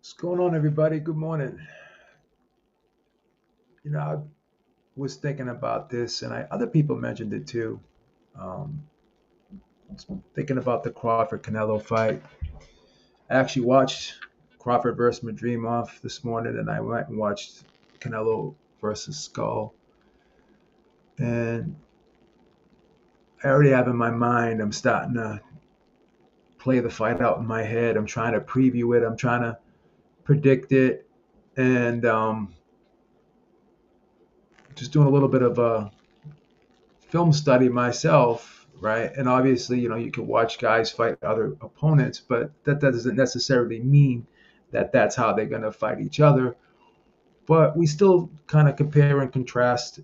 What's going on, everybody? Good morning. I was thinking about this, and other people mentioned it too. Um, Thinking about the Crawford Canelo fight. I actually watched Crawford versus Madrimov this morning, and I went and watched Canelo versus Skull. And I already have in my mind, I'm starting to play the fight out in my head. I'm trying to preview it. I'm trying to predict it, and just doing a little bit of a film study myself, right? And obviously, you can watch guys fight other opponents, but that doesn't necessarily mean that that's how they're going to fight each other. But we still kind of compare and contrast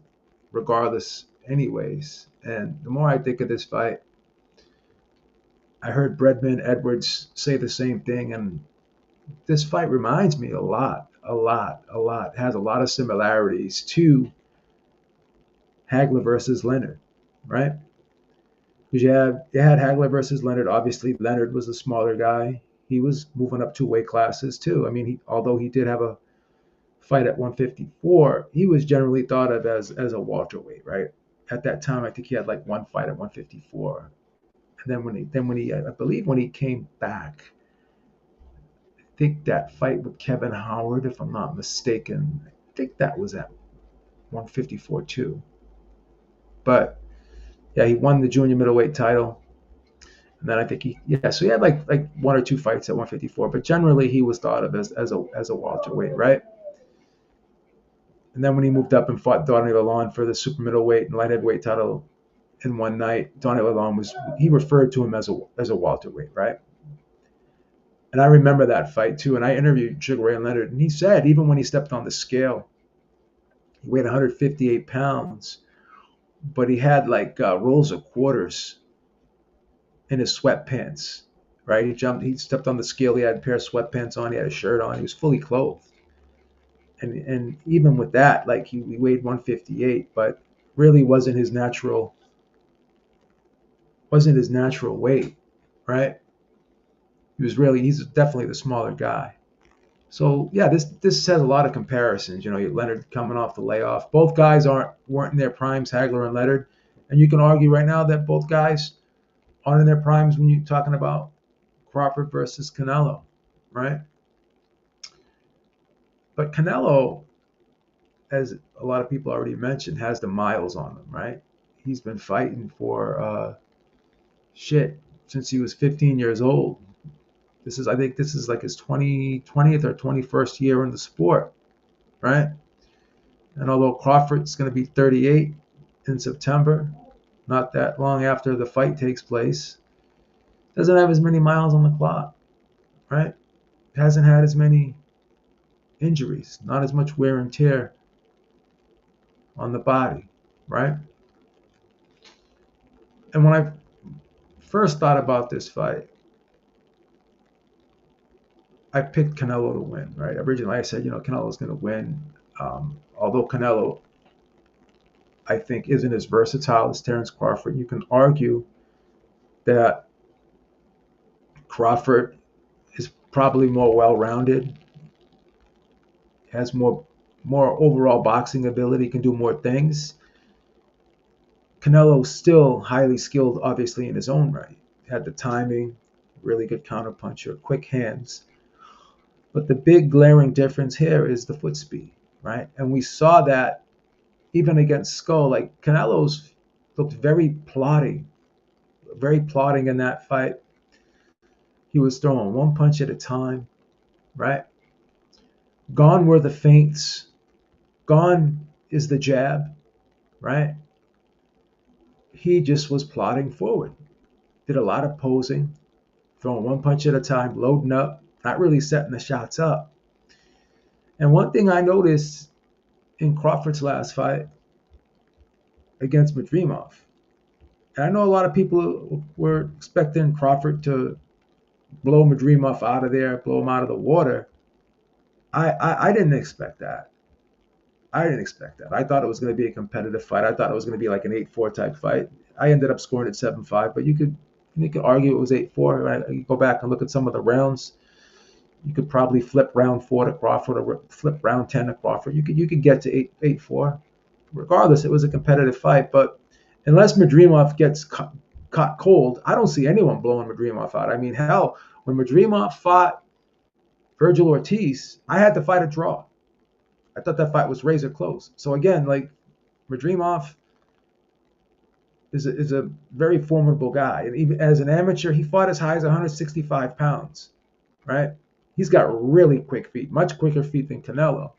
regardless, anyways. And the more I think of this fight, I heard Bredman Edwards say the same thing. And this fight reminds me a lot, has a lot of similarities to Hagler versus Leonard, right? Because you had Hagler versus Leonard. Obviously, Leonard was a smaller guy. He was moving up two weight classes too. I mean, although he did have a fight at 154, he was generally thought of as a welterweight, right? At that time, I think he had like one fight at 154, and then when he I believe when he came back, I think that fight with Kevin Howard, if I'm not mistaken, I think that was at 154 too. But yeah, he won the junior middleweight title. And then I think so he had like one or two fights at 154, but generally he was thought of as a welterweight, right? And then when he moved up and fought Donnie Lalonde for the super middleweight and light heavyweight title in one night, Donnie Lalonde he referred to him as a welterweight, right? And I remember that fight too. And I interviewed Sugar Ray Leonard, and he said even when he stepped on the scale, he weighed 158 pounds, but he had like rolls of quarters in his sweatpants, right? He stepped on the scale. He had a pair of sweatpants on. He had a shirt on. He was fully clothed. And even with that, like he weighed 158, but really wasn't his natural weight, right? He's definitely the smaller guy. So yeah, this has a lot of comparisons. Leonard coming off the layoff. Both guys weren't in their primes, Hagler and Leonard, and you can argue right now that both guys aren't in their primes when you're talking about Crawford versus Canelo, right? But Canelo, as a lot of people already mentioned, has the miles on him, right? He's been fighting for shit since he was 15 years old. I think this is like his 20th or 21st year in the sport, right? And although Crawford's going to be 38 in September, not that long after the fight takes place, doesn't have as many miles on the clock, right? Hasn't had as many injuries, not as much wear and tear on the body, right? And when I first thought about this fight, I picked Canelo to win, right? Originally, I said, Canelo's going to win. Although Canelo, I think, isn't as versatile as Terence Crawford, you can argue that Crawford is probably more well-rounded, has more overall boxing ability, can do more things. Canelo's still highly skilled, obviously, in his own right. Had the timing, really good counterpuncher, quick hands. But the big glaring difference here is the foot speed, right? And we saw that even against Skull. Like Canelo's looked very plodding in that fight. He was throwing one punch at a time, right? Gone were the feints. Gone is the jab, right? He just was plodding forward. Did a lot of posing, throwing one punch at a time, loading up, not really setting the shots up. And one thing I noticed in Crawford's last fight against Madrimov, and I know a lot of people were expecting Crawford to blow Madrimov out of there, blow him out of the water. I didn't expect that. I didn't expect that. I thought it was going to be a competitive fight. I thought it was going to be like an 8-4 type fight. I ended up scoring at 7-5, but you could argue it was 8-4. Right? You go back and look at some of the rounds. You could probably flip round 4 to Crawford or flip round 10 to Crawford. You could get to 8-4. Regardless, it was a competitive fight. But unless Madrimov gets caught cold, I don't see anyone blowing Madrimov out. I mean, hell, when Madrimov fought Virgil Ortiz, I had to fight a draw. I thought that fight was razor close. So again, like, Madrimov is a very formidable guy. And even as an amateur, he fought as high as 165 pounds, right? He's got really quick feet, much quicker feet than Canelo,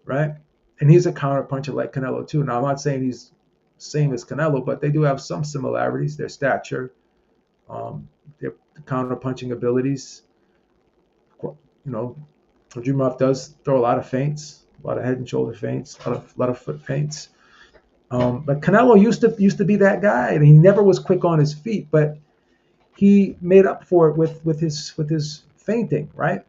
right? And he's a counterpuncher like Canelo too. Now, I'm not saying he's same as Canelo, but they do have some similarities. Their stature, their counterpunching abilities. You know, Madrimov does throw a lot of feints, a lot of head and shoulder feints, a lot of foot feints. But Canelo used to be that guy, and he never was quick on his feet, but he made up for it with his feinting, right?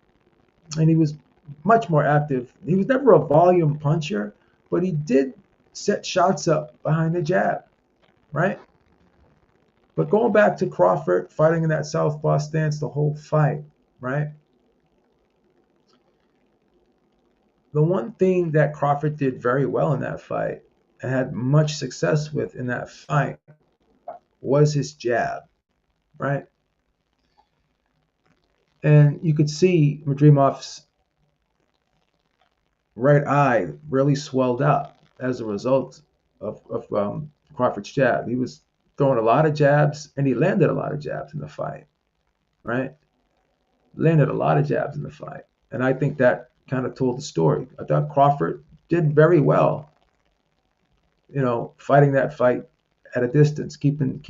And he was much more active. He was never a volume puncher, but he did set shots up behind the jab, right? But going back to Crawford fighting in that southpaw stance the whole fight, right? The one thing that Crawford did very well in that fight and had much success with in that fight was his jab, right? And you could see Madrimov's right eye really swelled up as a result of Crawford's jab. He was throwing a lot of jabs, and he landed a lot of jabs in the fight, right? Landed a lot of jabs in the fight. And I think that kind of told the story. I thought Crawford did very well, fighting that fight at a distance, keeping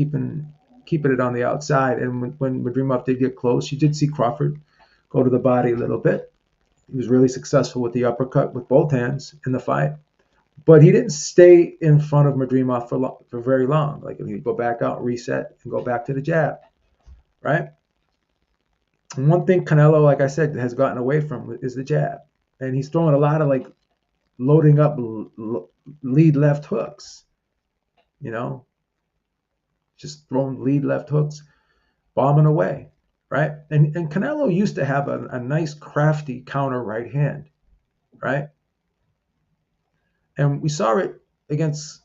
it on the outside. And when Madrimov did get close, you did see Crawford go to the body a little bit. He was really successful with the uppercut with both hands in the fight, but he didn't stay in front of Madrimov for very long. Like, he'd go back out, reset, and go back to the jab, right? And one thing Canelo, like I said, has gotten away from is the jab, and he's throwing a lot of loading up lead left hooks, just throwing lead left hooks, bombing away, right? And Canelo used to have a nice crafty counter right hand, right? And we saw it against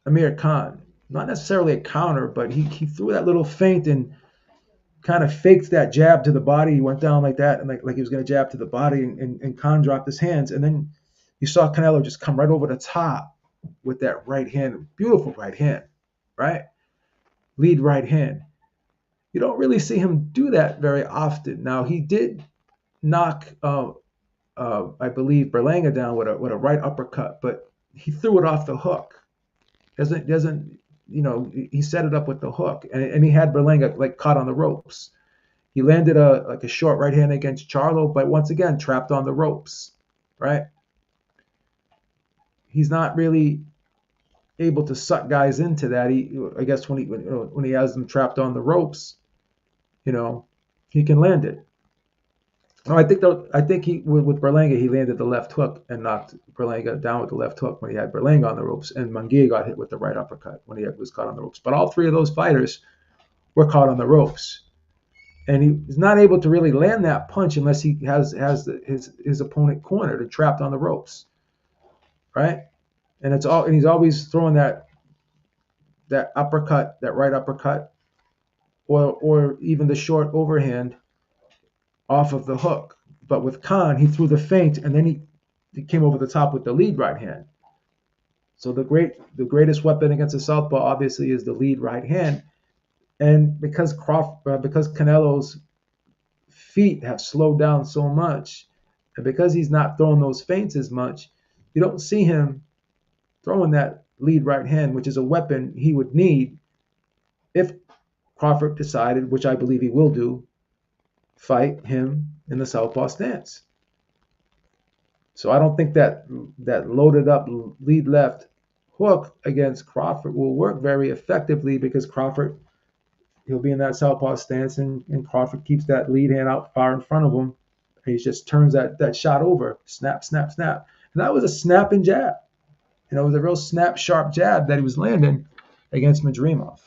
Amir Khan. Not necessarily a counter, but he threw that little feint and kind of faked that jab to the body. He went down like that, and like he was going to jab to the body, and Khan dropped his hands. And then you saw Canelo just come right over the top with that right hand, beautiful right hand, right? Lead right hand. You don't really see him do that very often. Now, he did knock, I believe, Berlanga down with a right uppercut, but he threw it off the hook. Doesn't he set it up with the hook, and he had Berlanga caught on the ropes. He landed a short right hand against Charlo, but once again trapped on the ropes, right? He's not really able to suck guys into that. I guess when he has them trapped on the ropes, he can land it. No, I think he with Berlanga he landed the left hook and knocked Berlanga down with the left hook when he had Berlanga on the ropes, and Munguia got hit with the right uppercut when he was caught on the ropes. But all three of those fighters were caught on the ropes, and he's not able to really land that punch unless he has his opponent cornered and trapped on the ropes, right? And he's always throwing that uppercut, that right uppercut, or even the short overhand off of the hook. But with Khan, he threw the feint, and then he came over the top with the lead right hand. So the greatest weapon against a southpaw obviously is the lead right hand. And because Canelo's feet have slowed down so much, and because he's not throwing those feints as much, you don't see him throwing that lead right hand, which is a weapon he would need if Crawford decided, which I believe he will do, fight him in the southpaw stance. So I don't think that loaded up lead left hook against Crawford will work very effectively, because Crawford, he'll be in that southpaw stance, and Crawford keeps that lead hand out far in front of him, and he just turns that shot over, snap, snap, snap. And that was a snapping jab. It was a real snap, sharp jab that he was landing against Madrimov,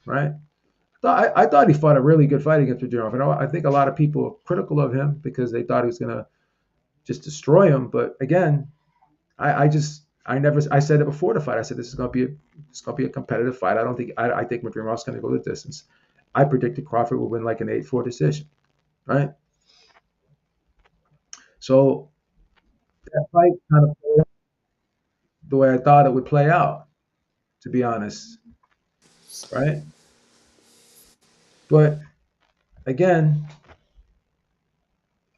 right? I thought he fought a really good fight against Madrimov. And I think a lot of people are critical of him because they thought he was going to just destroy him. But again, I said it before the fight. I said this is going to be a competitive fight. I think Madrimov's going to go the distance. I predicted Crawford would win like an 8-4 decision, right? So that fight kind of played out the way I thought it would play out, to be honest, right? But again,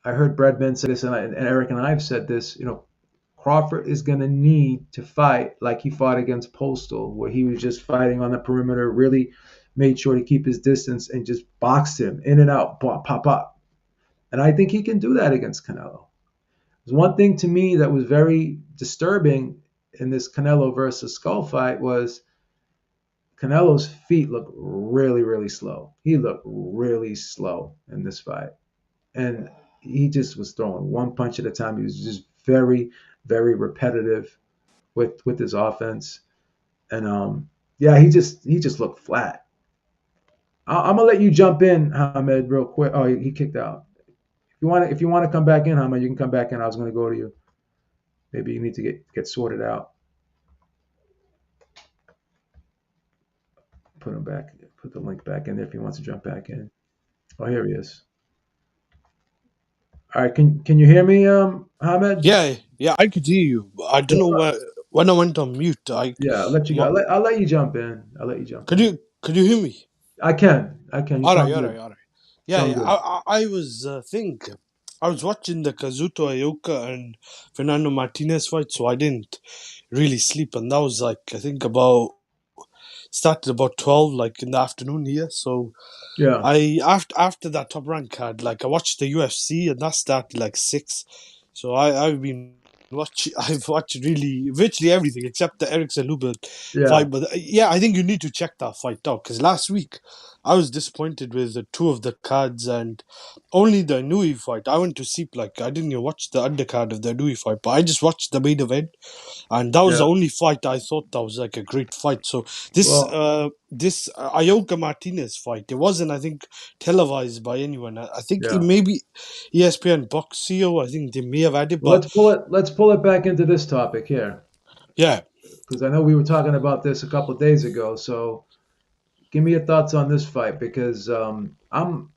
I heard Bredman say this, and Eric and I have said this. Crawford is going to need to fight like he fought against Postal, where he was just fighting on the perimeter, really made sure to keep his distance and just boxed him in and out, pop, pop, pop. And I think he can do that against Canelo. There's one thing to me that was very disturbing in this Canelo versus Skull fight was Canelo's feet looked really, really slow. He looked really slow in this fight. And he just was throwing one punch at a time. He was just very, very repetitive with his offense. And yeah, he just looked flat. I'm gonna let you jump in, Hamed, real quick. Oh, he kicked out. If you want to come back in, Hamed, you can come back in. I was gonna go to you. Maybe you need to get sorted out. Put him back. Put the link back in there if he wants to jump back in. Oh, here he is. All right, can you hear me, Hamed? Yeah, yeah, I could hear you. I don't know where when I went on mute. Yeah, I'll let you go. My, I'll let you jump in. I'll let you jump in. could you hear me? I can. I can. You All right, sound all good. right, all right. Yeah, Sound yeah. good. I was I was watching the Kazuto Ayoka and Fernando Martinez fight, so I didn't really sleep, and that was like I think about started about 12, like in the afternoon here. So Yeah. I after that top rank card, like I watched the UFC and that started like 6. So I've been watching. I've watched really virtually everything except the Erickson Lubin Yeah. fight. But yeah, I think you need to check that fight out because last week I was disappointed with the two of the cards and only the Nui fight. I went to sleep, like I didn't even watch the undercard of the Nui fight, but I just watched the main event, and that was Yeah. the only fight I thought that was like a great fight. So Well, this Ayoka Martinez fight, it wasn't, I think, televised by anyone. I think it yeah. maybe ESPN Boxeo. I think they may have added, Well, but let's pull it back into this topic here yeah, because I know we were talking about this a couple of days ago. So give me your thoughts on this fight because I'm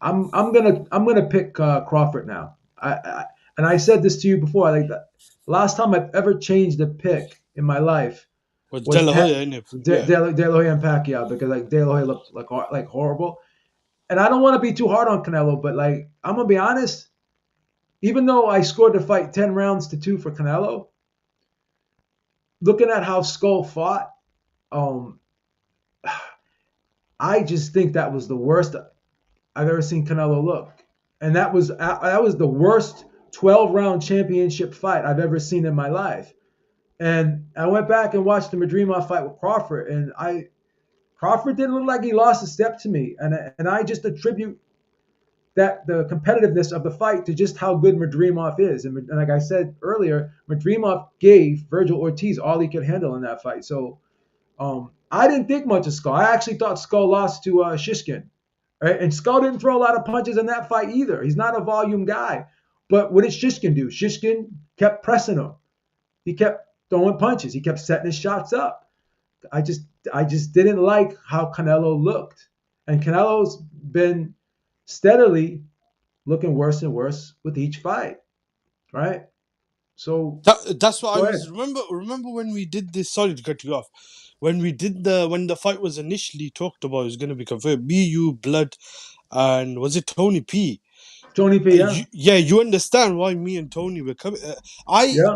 gonna pick Crawford now. And I said this to you before. Like the last time I've ever changed a pick in my life was De was La Hoya in it? Yeah, De La Hoya and Pacquiao because like De La Hoya looked like horrible. And I don't want to be too hard on Canelo, but like I'm gonna be honest. Even though I scored the fight 10 rounds to 2 for Canelo, looking at how Skull fought, um, I just think that was the worst I've ever seen Canelo look, and that was the worst 12-round championship fight I've ever seen in my life. And I went back and watched the Madrimov fight with Crawford, and I Crawford didn't look like he lost a step to me, and I just attribute that the competitiveness of the fight to just how good Madrimov is. And like I said earlier, Madrimov gave Virgil Ortiz all he could handle in that fight. So I didn't think much of Skull. I actually thought Skull lost to Shishkin. Right? And Skull didn't throw a lot of punches in that fight either. He's not a volume guy. But what did Shishkin do? Shishkin kept pressing him. He kept throwing punches. He kept setting his shots up. I just I just didn't like how Canelo looked. And Canelo's been steadily looking worse and worse with each fight, right? So that's what I go ahead. was. Remember when we did this? Sorry to cut you off. When the fight was initially talked about, it was going to be confirmed. Me, you, Blood, and was it Tony P? Tony P, yeah. Yeah, you understand why me and Tony were coming. Yeah.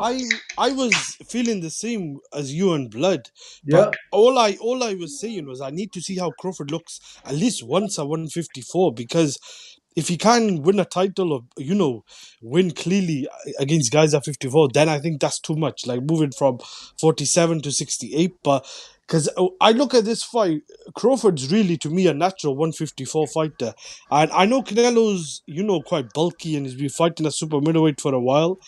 I was feeling the same as you and Blood, but Yeah. all I was saying was I need to see how Crawford looks at least once at 154 because if he can win a title or win clearly against guys at 54, then I think that's too much. Like moving from 47 to 68, but because I look at this fight, Crawford's really to me a natural 154 fighter, and I know Canelo's quite bulky and he's been fighting a super middleweight for a while.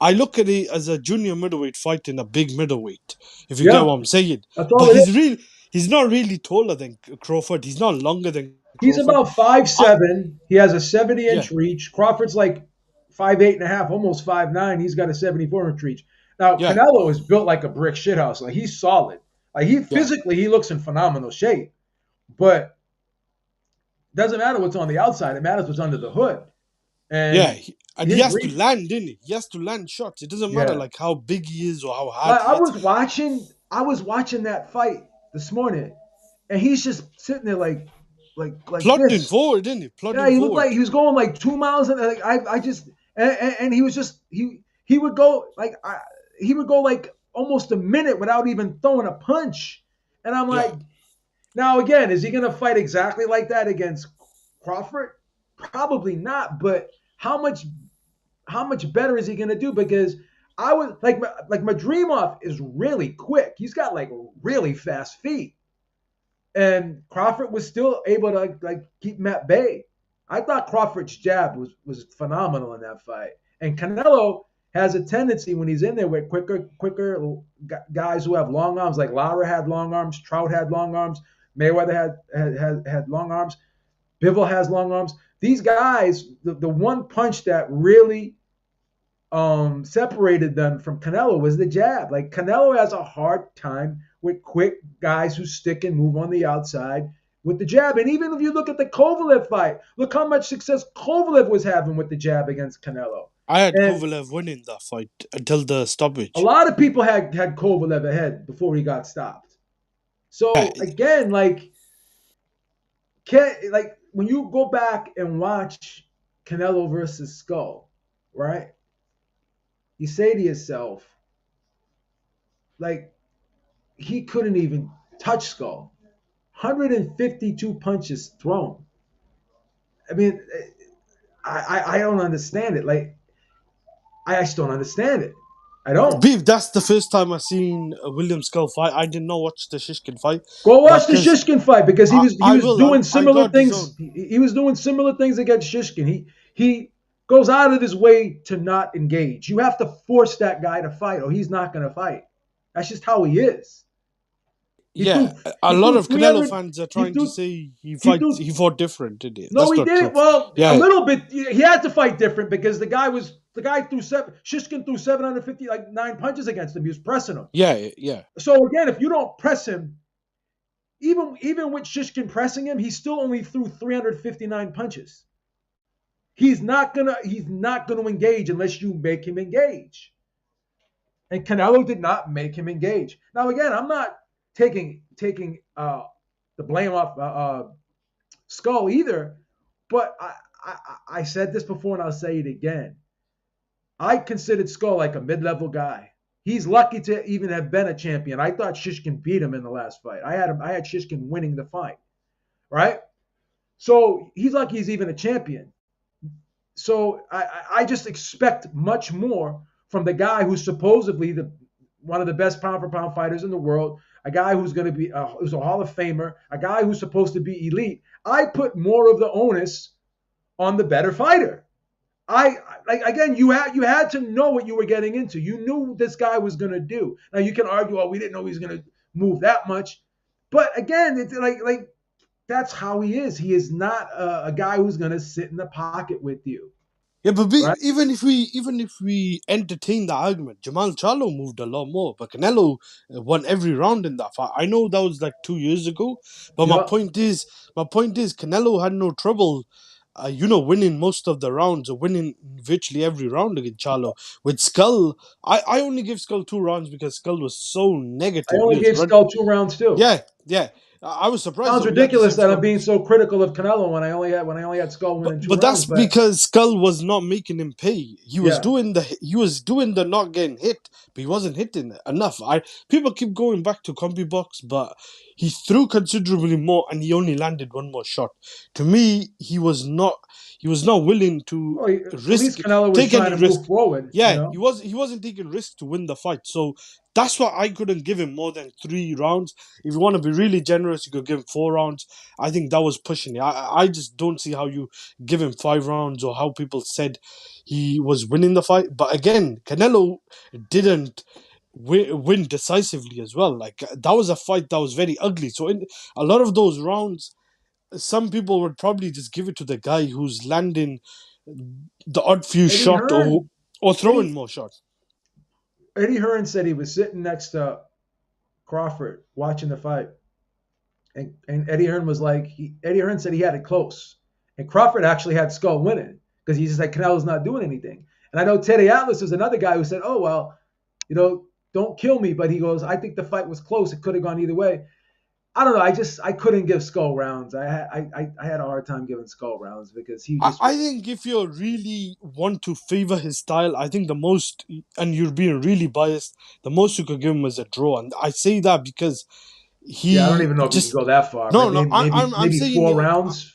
I look at it as a junior middleweight fighting a big middleweight, if you get Yeah. what I'm saying. That's all But it is. he's not really taller than Crawford. He's not longer than He's Crawford. about five I, seven. He has a yeah, 70-inch reach. Crawford's like 5'8" and a half, almost 5'9". He's got a 74-inch reach. Now yeah, Canelo is built like a brick shithouse. Like he's solid. Like he yeah, physically he looks in phenomenal shape. But doesn't matter what's on the outside. It matters what's under the hood. yeah. And And he his has to reach, land, didn't he? He has to land shots. It doesn't matter yeah. like how big he is or how hard Like he hits. I was watching that fight this morning, and he's just sitting there like Plodding this. forward, didn't he? Yeah, Plodding he looked forward. like he was going like 2 miles an like I just and he was just he would go like he would go like almost a minute without even throwing a punch. And I'm Yeah, like, now again, is he going to fight exactly like that against Crawford? Probably not, but how much better is he going to do? Because I was like Madrimov is really quick. He's got like really fast feet, and Crawford was still able to like keep him at bay. I thought Crawford's jab was phenomenal in that fight, and Canelo has a tendency when he's in there with quicker guys who have long arms. Like Lara had long arms, Trout had long arms, Mayweather had long arms, Bivol has long arms. These guys, the one punch that really separated them from Canelo was the jab. Like Canelo has a hard time with quick guys who stick and move on the outside with the jab. And even if you look at the Kovalev fight, look how much success Kovalev was having with the jab against Canelo. I had And Kovalev winning that fight until the a stoppage. lot of people had Kovalev ahead before he got stopped. Yeah, So again, like when you go back and watch Canelo versus Skull, right? You say to yourself, like, he couldn't even touch Skull. 152 punches thrown. I mean, I don't understand it. Like, I just don't understand it. I don't. Beef. That's the first time I seen a William Skull fight. I did not watch the Shishkin fight, Go but watch the because Shishkin fight because he I was will, doing I similar got his things. own. He was doing similar things against Shishkin. He goes out of his way to not engage. You have to force that guy to fight, or he's not going to fight. That's just how he is. He threw Yeah, a he lot threw of Canelo 300. fans are He trying to threw say he threw he fought different, did he? No, That's he not true. didn't. Well, a Yeah, little bit. He had to fight different because the guy threw seven. Shishkin threw 750 like 9 punches against him. He was pressing him. yeah, yeah, So again, if you don't press him, even with Shishkin pressing him, he still only threw 359 punches. He's not gonna engage unless you make him engage. And Canelo did not make him engage. Now again, I'm not taking the blame off Skull either, but I said this before and I'll say it again. I considered Skull like a mid-level guy. He's lucky to even have been a champion. I thought Shishkin beat him in the last fight. I had Shishkin winning the fight, right? So he's lucky he's even a champion. So I just expect much more from the guy who's supposedly the one of the best pound for pound fighters in the world, a guy who's going to be who's a Hall of Famer, a guy who's supposed to be elite. I put more of the onus on the better fighter. I like again, you had to know what you were getting into. You knew what this guy was going to do. Now you can argue, oh, we didn't know he was going to move that much, but again, it's like that's how he is. He is not a guy who's going to sit in the pocket with you, yeah. But right? even if we entertain the argument, Jamal Charlo moved a lot more, but Canelo won every round in that fight. I know that was like 2 years ago, but Yeah. my point is, Canelo had no trouble. Winning most of the rounds or winning virtually every round against Charlo. With Skull, I only give Skull 2 rounds because Skull was so I negative. He only was gave run. Skull 2 rounds too. Yeah, yeah. I was surprised Sounds though. We had the ridiculous same that I'm score. being so critical of Canelo when I only had Skull winning two But rounds. that's But because Skull was not making him pay. yeah, He was doing the not getting hit, but he wasn't hitting enough. I People keep going back to Combi Box, but he threw considerably more and he only landed one more shot. To me, he was not willing to well, at risk least Canelo was take trying any to risk. move forward. You Yeah, know, he wasn't taking risk to win the fight. So that's why I couldn't give him more than 3 rounds. If you want to be really generous, you could give him 4 rounds. I think that was pushing it. I just don't see how you give him 5 rounds or how people said he was winning the fight. But again, Canelo didn't win decisively as well. Like that was a fight that was very ugly. So in a lot of those rounds, some people would probably just give it to the guy who's landing the odd few Eddie shot Hearn, or throwing Eddie more shots. Eddie Hearn said he was sitting next to Crawford watching the fight, and Eddie Hearn was like, Eddie Hearn said he had it close, and Crawford actually had Skull winning because he just like Canelo's not doing anything. And I know Teddy Atlas was another guy who said, "Oh well, don't kill me," but he goes, "I think the fight was close. It could have gone either way." I don't know. I couldn't give Skull rounds. I had a hard time giving Skull rounds because he just I think if you really want to favor his style, I think the most, and you're being really biased, the most you could give him is a draw. And I say that because yeah. I don't he even know if you can just go that far. no, no. I'm Maybe saying four rounds.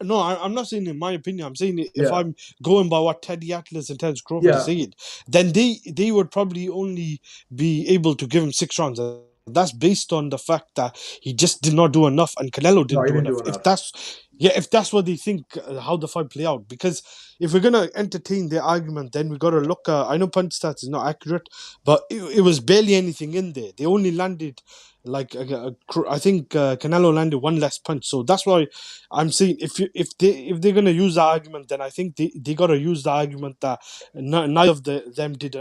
no. I'm not saying in my opinion. I'm saying if Yeah, I'm going by what Teddy Atlas and Terence Crawford is yeah. saying, then they would probably only be able to give him 6 rounds. That's based on the fact that he just did not do enough, and Canelo No, didn't he do didn't enough. do enough. If that's what they think, how the fight play out. Because if we're gonna entertain their argument, then we gotta look. I know punch stats is not accurate, but it was barely anything in there. They only landed like I think Canelo landed one less punch. So that's why I'm saying if they're gonna use the argument, then I think they gotta use the argument that neither of them did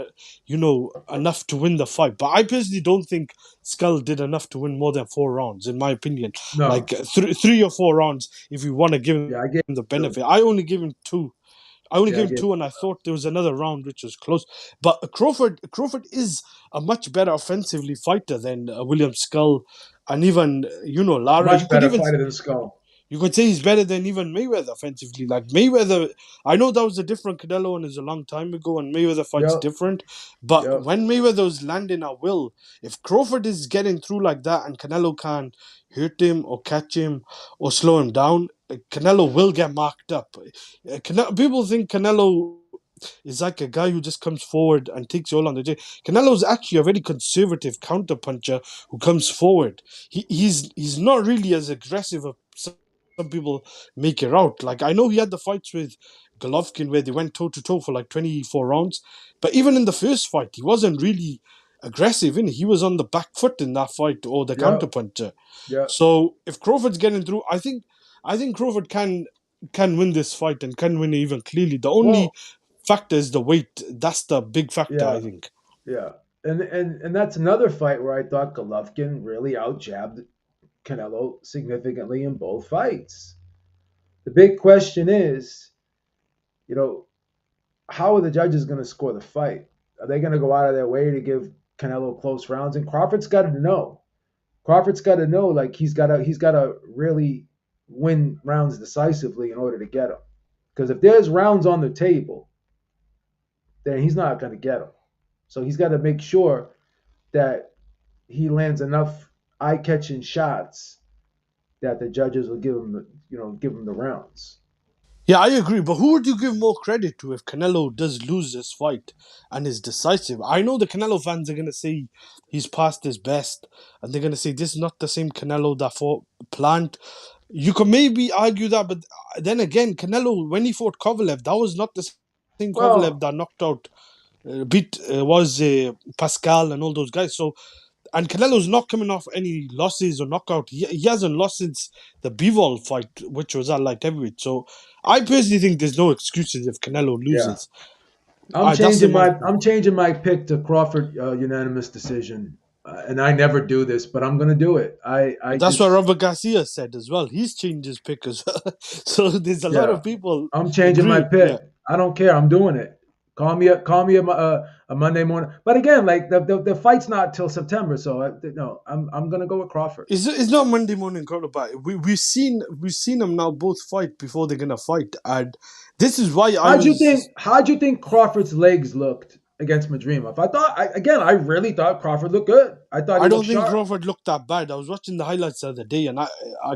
enough to win the fight. But I personally don't think Skull did enough to win more than 4 rounds, in my opinion. No. Like 3 or 4 rounds, if you want to give him Yeah, I get the two. benefit. I only give him two. I only Yeah, I gave him get. two, and I thought there was another round which was close. But Crawford is a much better offensively fighter than William Skull, and even Lara. Much better fighter than Skull. You could say he's better than even Mayweather offensively. Like Mayweather, I know that was a different Canelo and is a long time ago, and Mayweather fights Yep, different. But yep. when Mayweather was landing at will, if Crawford is getting through like that and Canelo can't hurt him or catch him or slow him down, Canelo will get marked up. People think Canelo is like a guy who just comes forward and takes you all on the chin. Canelo is actually a very conservative counterpuncher who comes forward. He's not really as aggressive as some people make it out. Like I know he had the fights with Golovkin where they went toe to toe for like 24 rounds, but even in the first fight, he wasn't really aggressive. He was on the back foot in that fight or the Yep, counterpuncher. yep. So if Crawford's getting through, I think Crawford can win this fight and can win it even clearly. The only Well, factor is the weight. That's the big factor, yeah, I think. yeah. And that's another fight where I thought Golovkin really outjabbed Canelo significantly in both fights. The big question is, you know, how are the judges going to score the fight? Are they going to go out of their way to give Canelo close rounds? And Crawford's got to know. Crawford's got to know like he's got to really win rounds decisively in order to get him. Because if there's rounds on the table, then he's not going to get them. So he's got to make sure that he lands enough eye-catching shots that the judges will give him the rounds. Yeah, I agree. But who would you give more credit to if Canelo does lose this fight and is decisive? I know the Canelo fans are going to say he's past his best, and they're going to say this is not the same Canelo that fought Plant. You could maybe argue that, but then again, Canelo, when he fought Kovalev, that was not the same Kovalev Well, that knocked out, beat was Pascal and all those guys. So, and Canelo's not coming off any losses or knockout. He hasn't lost since the Bivol fight, which was at light heavyweight. So, I personally think there's no excuses if Canelo yeah. loses. I'm That's changing in my my opinion. I'm changing my pick to Crawford unanimous decision, and I never do this, but I'm gonna do it. I That's what just Robert Garcia said as well. He's changed his pick as well. So there's a lot yeah. of people I'm changing my agree. Yeah. pick. I don't care. I'm doing it. Call me a Monday morning. But again, like the fight's not till September, so no, I'm gonna go with Crawford. It's not Monday morning quarterback. We've seen them now both fight before they're gonna fight, and this is why I How'd you think? was. How'd you think Crawford's legs looked against Madrimov? I really thought Crawford looked good. I thought he I looked don't think sharp. Crawford looked that bad. I was watching the highlights the other day, and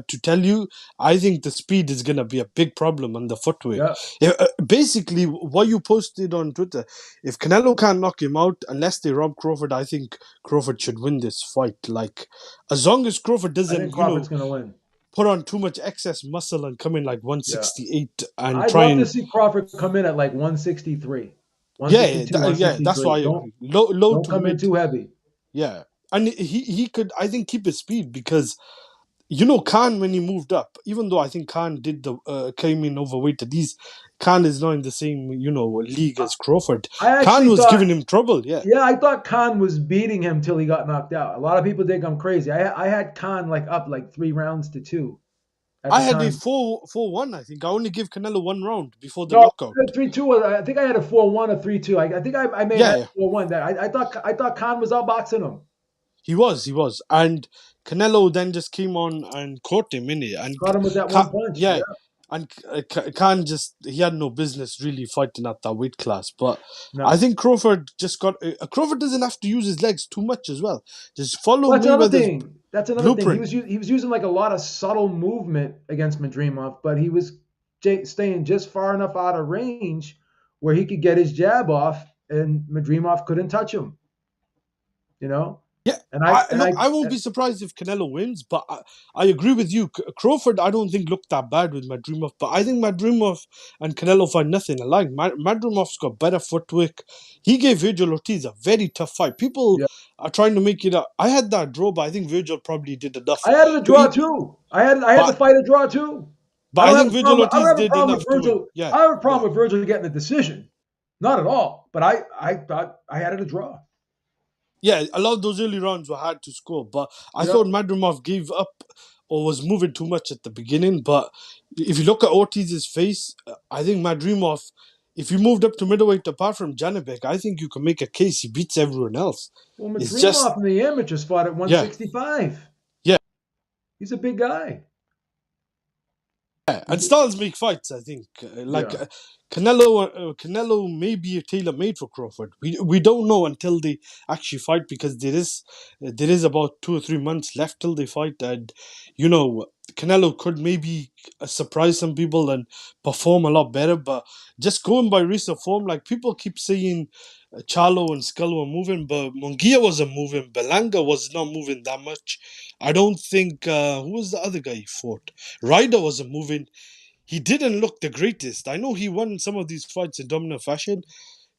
to tell you, I think the speed is gonna be a big problem on the footwork. Yeah, Basically, what you posted on Twitter, if Canelo can't knock him out unless they rob Crawford, I think Crawford should win this fight. Like, as long as Crawford I think doesn't, Crawford's gonna win. put on too much excess muscle and come in like Yeah, 168 and I'd try love to and see Crawford come in at like 163, yeah, 162, that's why 163. I Don't agree. Low don't to come in mid, too heavy. yeah, and he could I think keep his speed because Khan, when he moved up, even though I think Khan did the came in overweight, Khan is not in the same league I, as Crawford. I Khan actually was thought, giving him trouble. Yeah, yeah, I thought Khan was beating him till he got knocked out. A lot of people think I'm crazy. I had Khan like up like 3 rounds to 2 at I the had a time. 4-1. I think I only gave Canelo one round before the No, knockout. 3-2. I think I had a 4-1 or 3-2. I think I may have had Yeah, a 4-1. That I thought Khan was outboxing him. he was, and Canelo then just came on and caught him in it, and Caught him with that one punch. Yeah, Yeah. and Khan just he had no business really fighting at that weight class. But I No. think Crawford just got Crawford doesn't have to use his legs too much as well. Just follow Well, that's another Mayweather's thing. That's another thing. He blueprint. was he was using like a lot of subtle movement against Madrimov, but he was staying just far enough out of range where he could get his jab off, and Madrimov couldn't touch him. You know, Yeah, and I I and look. I I won't be surprised if Canelo wins, but I agree with you. Crawford, I don't think looked that bad with Madrimov, but I think Madrimov and Canelo find nothing alike. Madrimov's got better footwork. He gave Virgil Ortiz a very tough fight. People yeah, are trying to make it up. I had that draw, but I think Virgil probably did enough I had it a to draw eat. too. I had the But fight a draw too. but I think Virgil I don't Ortiz have a did problem enough with to win. Virgil. Yeah, I don't have a yeah. problem with Virgil getting the decision. Not at all. But I thought I had it a draw. Yeah, a lot of those early rounds were hard to score, but I Yeah. thought Madrimov gave up or was moving too much at the beginning. But if you look at Ortiz's face, I think Madrimov, if he moved up to middleweight apart from Janibek, I think you can make a case he beats everyone else. Well, It's just, Madrimov in the amateurs fought at yeah, 165. yeah. He's a big guy. Yeah, and He's styles make fights. I think yeah. Canelo may be tailor made for Crawford. We don't know until they actually fight because there is about 2 or 3 months left till they fight, and Canelo could maybe surprise some people and perform a lot better. But just going by recent form, like people keep saying, Charlo and Skull were moving, but Munguia wasn't moving. Belanga was not moving that much. I don't think who was the other guy he fought. Ryder wasn't moving. He didn't look the greatest. I know he won some of these fights in dominant fashion.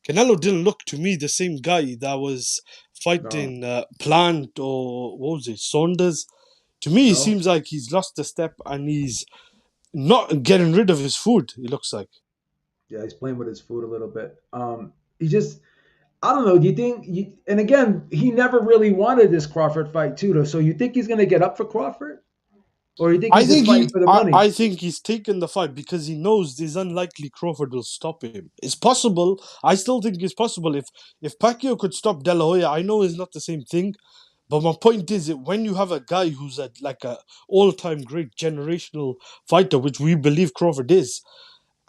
Canelo didn't look to me the same guy that was No, fighting Plant or what was it, Saunders. To me, it no. seems like he's lost a step and he's not getting rid of his food. It looks like. Yeah, he's playing with his food a little bit. He just I don't know. Do you think? And again, he never really wanted this Crawford fight too, though. So you think he's going to get up for Crawford, or you think I he's just think fighting he, for the I, money? I think he's taken the fight because he knows it's unlikely Crawford will stop him. It's possible. I still think it's possible if Pacquiao could stop De La Hoya. I know it's not the same thing, but my point is that when you have a guy who's like a all-time great generational fighter, which we believe Crawford is,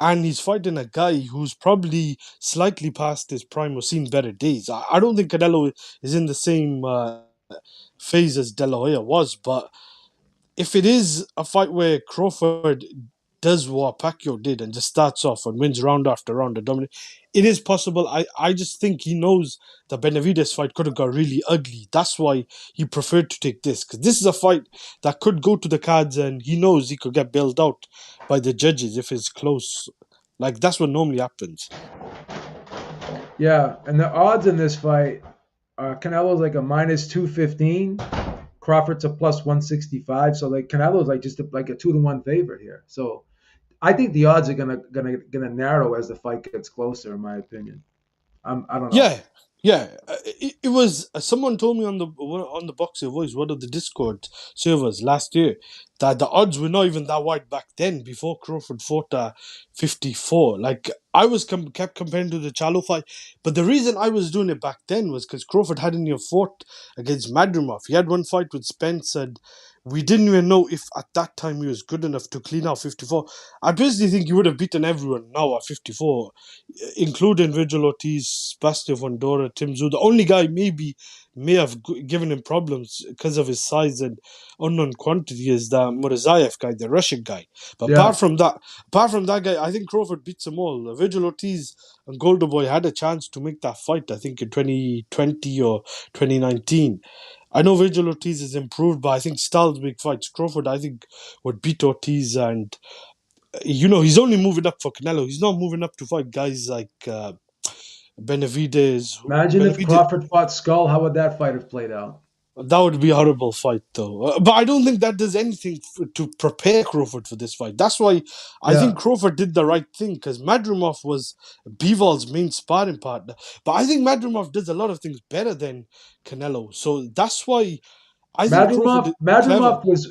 and he's fighting a guy who's probably slightly past his prime or seen better days. I don't think Canelo is in the same phase as De La Hoya was, but if it is a fight where Crawford does what Pacquiao did and just starts off and wins round after round and dominate, it is possible. I just think he knows the Benavidez fight could have got really ugly. That's why he preferred to take this, because this is a fight that could go to the cards and he knows he could get bailed out by the judges if it's close. Like, that's what normally happens. Yeah, and the odds in this fight, Canelo's like a minus 215. Crawford's a plus 165. So like Canelo's like just like a 2-1 favorite here. So I think the odds are gonna narrow as the fight gets closer, in my opinion. I don't know. Yeah, yeah. It was someone told me on the Boxing Voice, one of the Discord servers last year, that the odds were not even that wide back then. Before Crawford fought 54, like I was kept comparing to the Charlo fight, but the reason I was doing it back then was because Crawford hadn't even fought against Madrimov. He had one fight with Spence, and we didn't even know if at that time he was good enough to clean out 54. I personally think he would have beaten everyone now at 54, including Virgil Ortiz, Sebastian Fundora, Tim Tszyu. The only guy maybe may have given him problems because of his size and unknown quantity is the Murazayev guy, the Russian guy. But Yeah. apart from that guy, I think Crawford beats them all. Virgil Ortiz and Golden Boy had a chance to make that fight, I think, in 2020 or 2019. I know Virgil Ortiz has improved, but I think Styles big fights. Crawford, I think, would beat Ortiz, and he's only moving up for Canelo. He's not moving up to fight guys like Benavidez. Imagine if Benavidez. Crawford fought Skull. How would that fight have played out? That would be a horrible fight, though. But I don't think that does anything to prepare Crawford for this fight. That's why I think Yeah. Crawford did the right thing, because Madrimov was Bivol's main sparring partner. But I think Madrimov does a lot of things better than Canelo. So that's why I think Crawford Madrimov is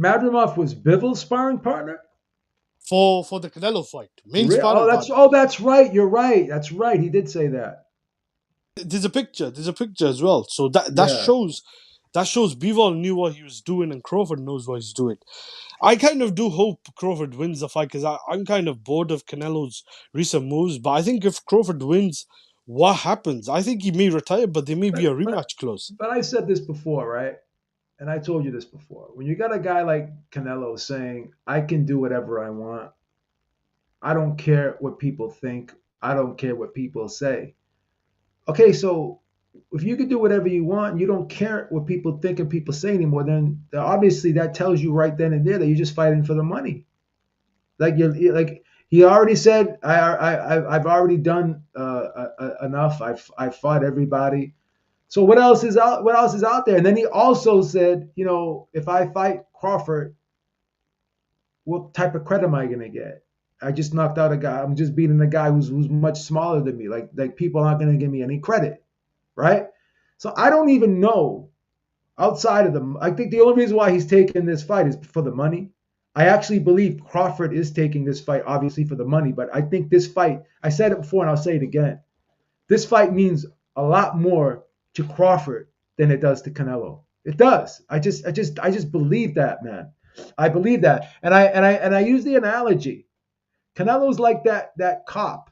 clever Madrimov was Bivol's sparring partner. for the Canelo fight, main sparring partner. That's right. You're right. That's right. He did say that. There's a picture. There's a picture as well. So Yeah. that shows Bivol knew what he was doing and Crawford knows what he's doing. I kind of do hope Crawford wins the fight because I'm kind of bored of Canelo's recent moves. But I think if Crawford wins, what happens? I think he may retire, but there may be a But but rematch clause. but I said this before, right? And I told you this before. When you got a guy like Canelo saying, "I can do whatever I want. I don't care what people think. I don't care what people say." Okay, so if you can do whatever you want and you don't care what people think and people say anymore, then obviously that tells you right then and there that you're just fighting for the money. Like he already said, I've already done enough. I've fought everybody. So what else is out? What else is out there? And then he also said, if I fight Crawford, what type of credit am I gonna get? I just knocked out a guy. I'm just beating a guy who's much smaller than me. Like people aren't gonna give me any credit, right? So I don't even know outside of them. I think the only reason why he's taking this fight is for the money. I actually believe Crawford is taking this fight obviously for the money, but I think this fight, I said it before and I'll say it again. This fight means a lot more to Crawford than it does to Canelo. It does. I just believe that, man. I believe that. And I use the analogy. Canelo's like that cop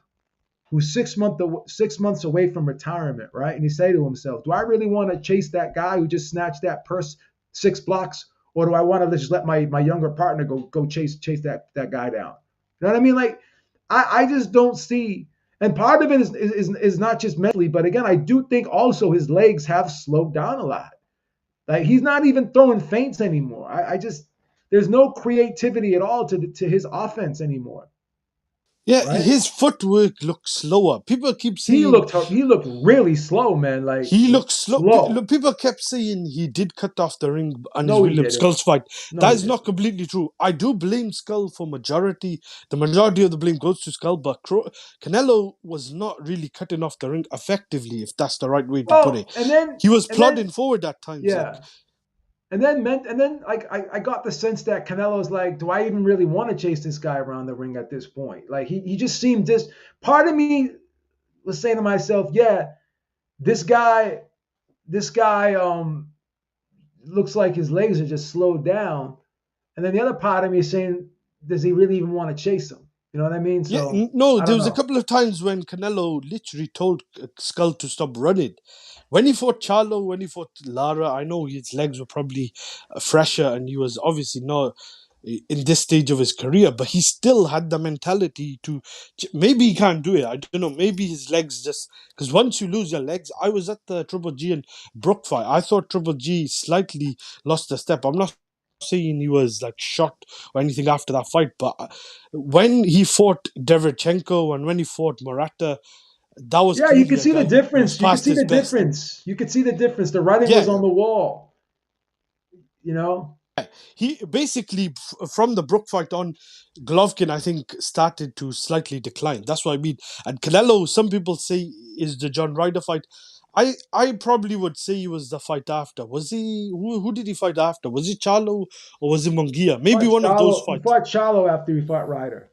who's 6 months away from retirement, right? And he say to himself, "Do I really want to chase that guy who just snatched that purse 6 blocks, or do I want to just let my younger partner go chase that guy down?" You know what I mean? Like, I just don't see. And part of it is not just mentally, but again, I do think also his legs have slowed down a lot. Like he's not even throwing feints anymore. I just there's no creativity at all to his offense anymore, Yeah, right? his footwork looks slower. People keep He saying looked he looked really slow, man. Like he looks slow. slow. People kept saying he did cut off the ring on his No, he William didn't. Skulls fight. No, That he is not didn't. completely true. I do blame Skull for majority. The majority of the blame goes to Skull, but Canelo was not really cutting off the ring effectively, if that's the right way to put it. Well, and then He was and then plodding forward at times. Like, yeah, and then like I got the sense that Canelo's like, do I even really want to chase this guy around the ring at this point? Like he just seemed just part of me was saying to myself, yeah, this guy this guy looks like his legs are just slowed down. And then the other part of me is saying, does he really even want to chase him? You know what I mean? yeah, So no, I there don't was a know. couple of times when Canelo literally told Skull to stop running. When he fought Charlo, when he fought Lara, I know his legs were probably fresher and he was obviously not in this stage of his career, but he still had the mentality to. Maybe he can't do it. I don't know. Maybe his legs just. Because once you lose your legs, I was at the Triple G and Brook fight. I thought Triple G slightly lost a step. I'm not saying he was like shot or anything after that fight, but when he fought Derevchenko and when he fought Morata, that was Yeah, you clearly could a see the guy who was difference. You could past see his the best. difference. You could see the difference. The writing was Yeah, on the wall, you know? he basically from the Brook fight on, Golovkin I think started to slightly decline. That's what I mean. And Canelo, some people say is the John Ryder fight. I probably would say he was the fight after. Was he? Who did he fight after? Was it Charlo or was it Munguia? Maybe one of those He fights. fought Charlo after he fought Ryder.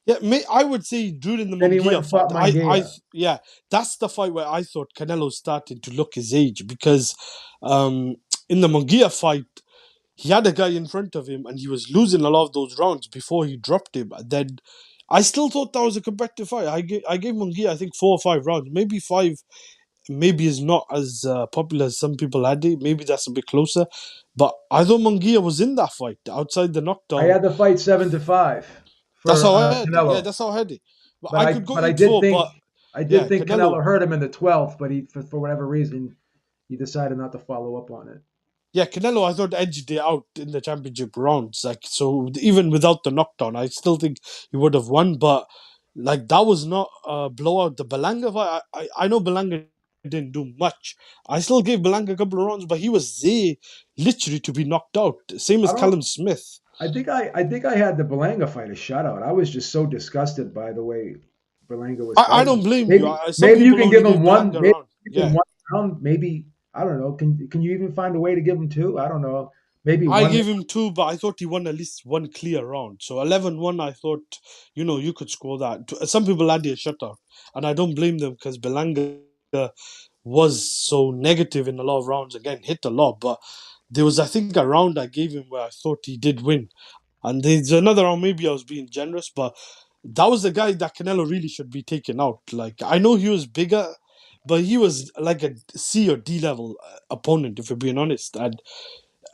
Yeah, I would say during the Then he went Munguia and fight, fought Mangea. yeah, that's the fight where I thought Canelo started to look his age because, um, in the Munguia fight, he had a guy in front of him and he was losing a lot of those rounds before he dropped him. And then I still thought that was a competitive fight. I gave Munguia I think 4 or 5 rounds, maybe five. Maybe is not as popular as some people had it. Maybe that's a bit closer, but I thought Munguia was in that fight outside the I knockdown. had the fight 7-5 That's for how I had it. Yeah, Canelo. that's how I had it. But But I I could go but I eight did four. think But I did yeah, think Canelo. Canelo hurt him in the 12th, but he for whatever reason he decided not to follow up on it. Yeah, Canelo. I thought edged it out in the championship rounds. Like so, even without the knockdown, I still think he would have won. But like that was not a blowout. The Belanga fight. I know Belanga didn't do much. I still gave Belanga a couple of rounds, but he was there literally to be knocked out. Same I as don't. Callum Smith. I think I had the Berlanga fight a shutout. I was just so disgusted by the way Berlanga was I fighting. don't blame you. Maybe Some maybe you people can only give him give one. Belanga Maybe around. give him Yeah. one round. Maybe I don't know. Can you even find a way to give him two? I don't know. Maybe I one. gave him two, but I thought he won at least one clear round. So 11-1, I thought, you could score that. Some people had a shutout, and I don't blame them because Belanga was so negative in a lot of rounds. Again, hit a lot, but there was, I think, a round I gave him where I thought he did win. And there's another round, maybe I was being generous, but that was the guy that Canelo really should be taken out. Like, I know he was bigger, but he was like a C or D level opponent, if you're being honest. And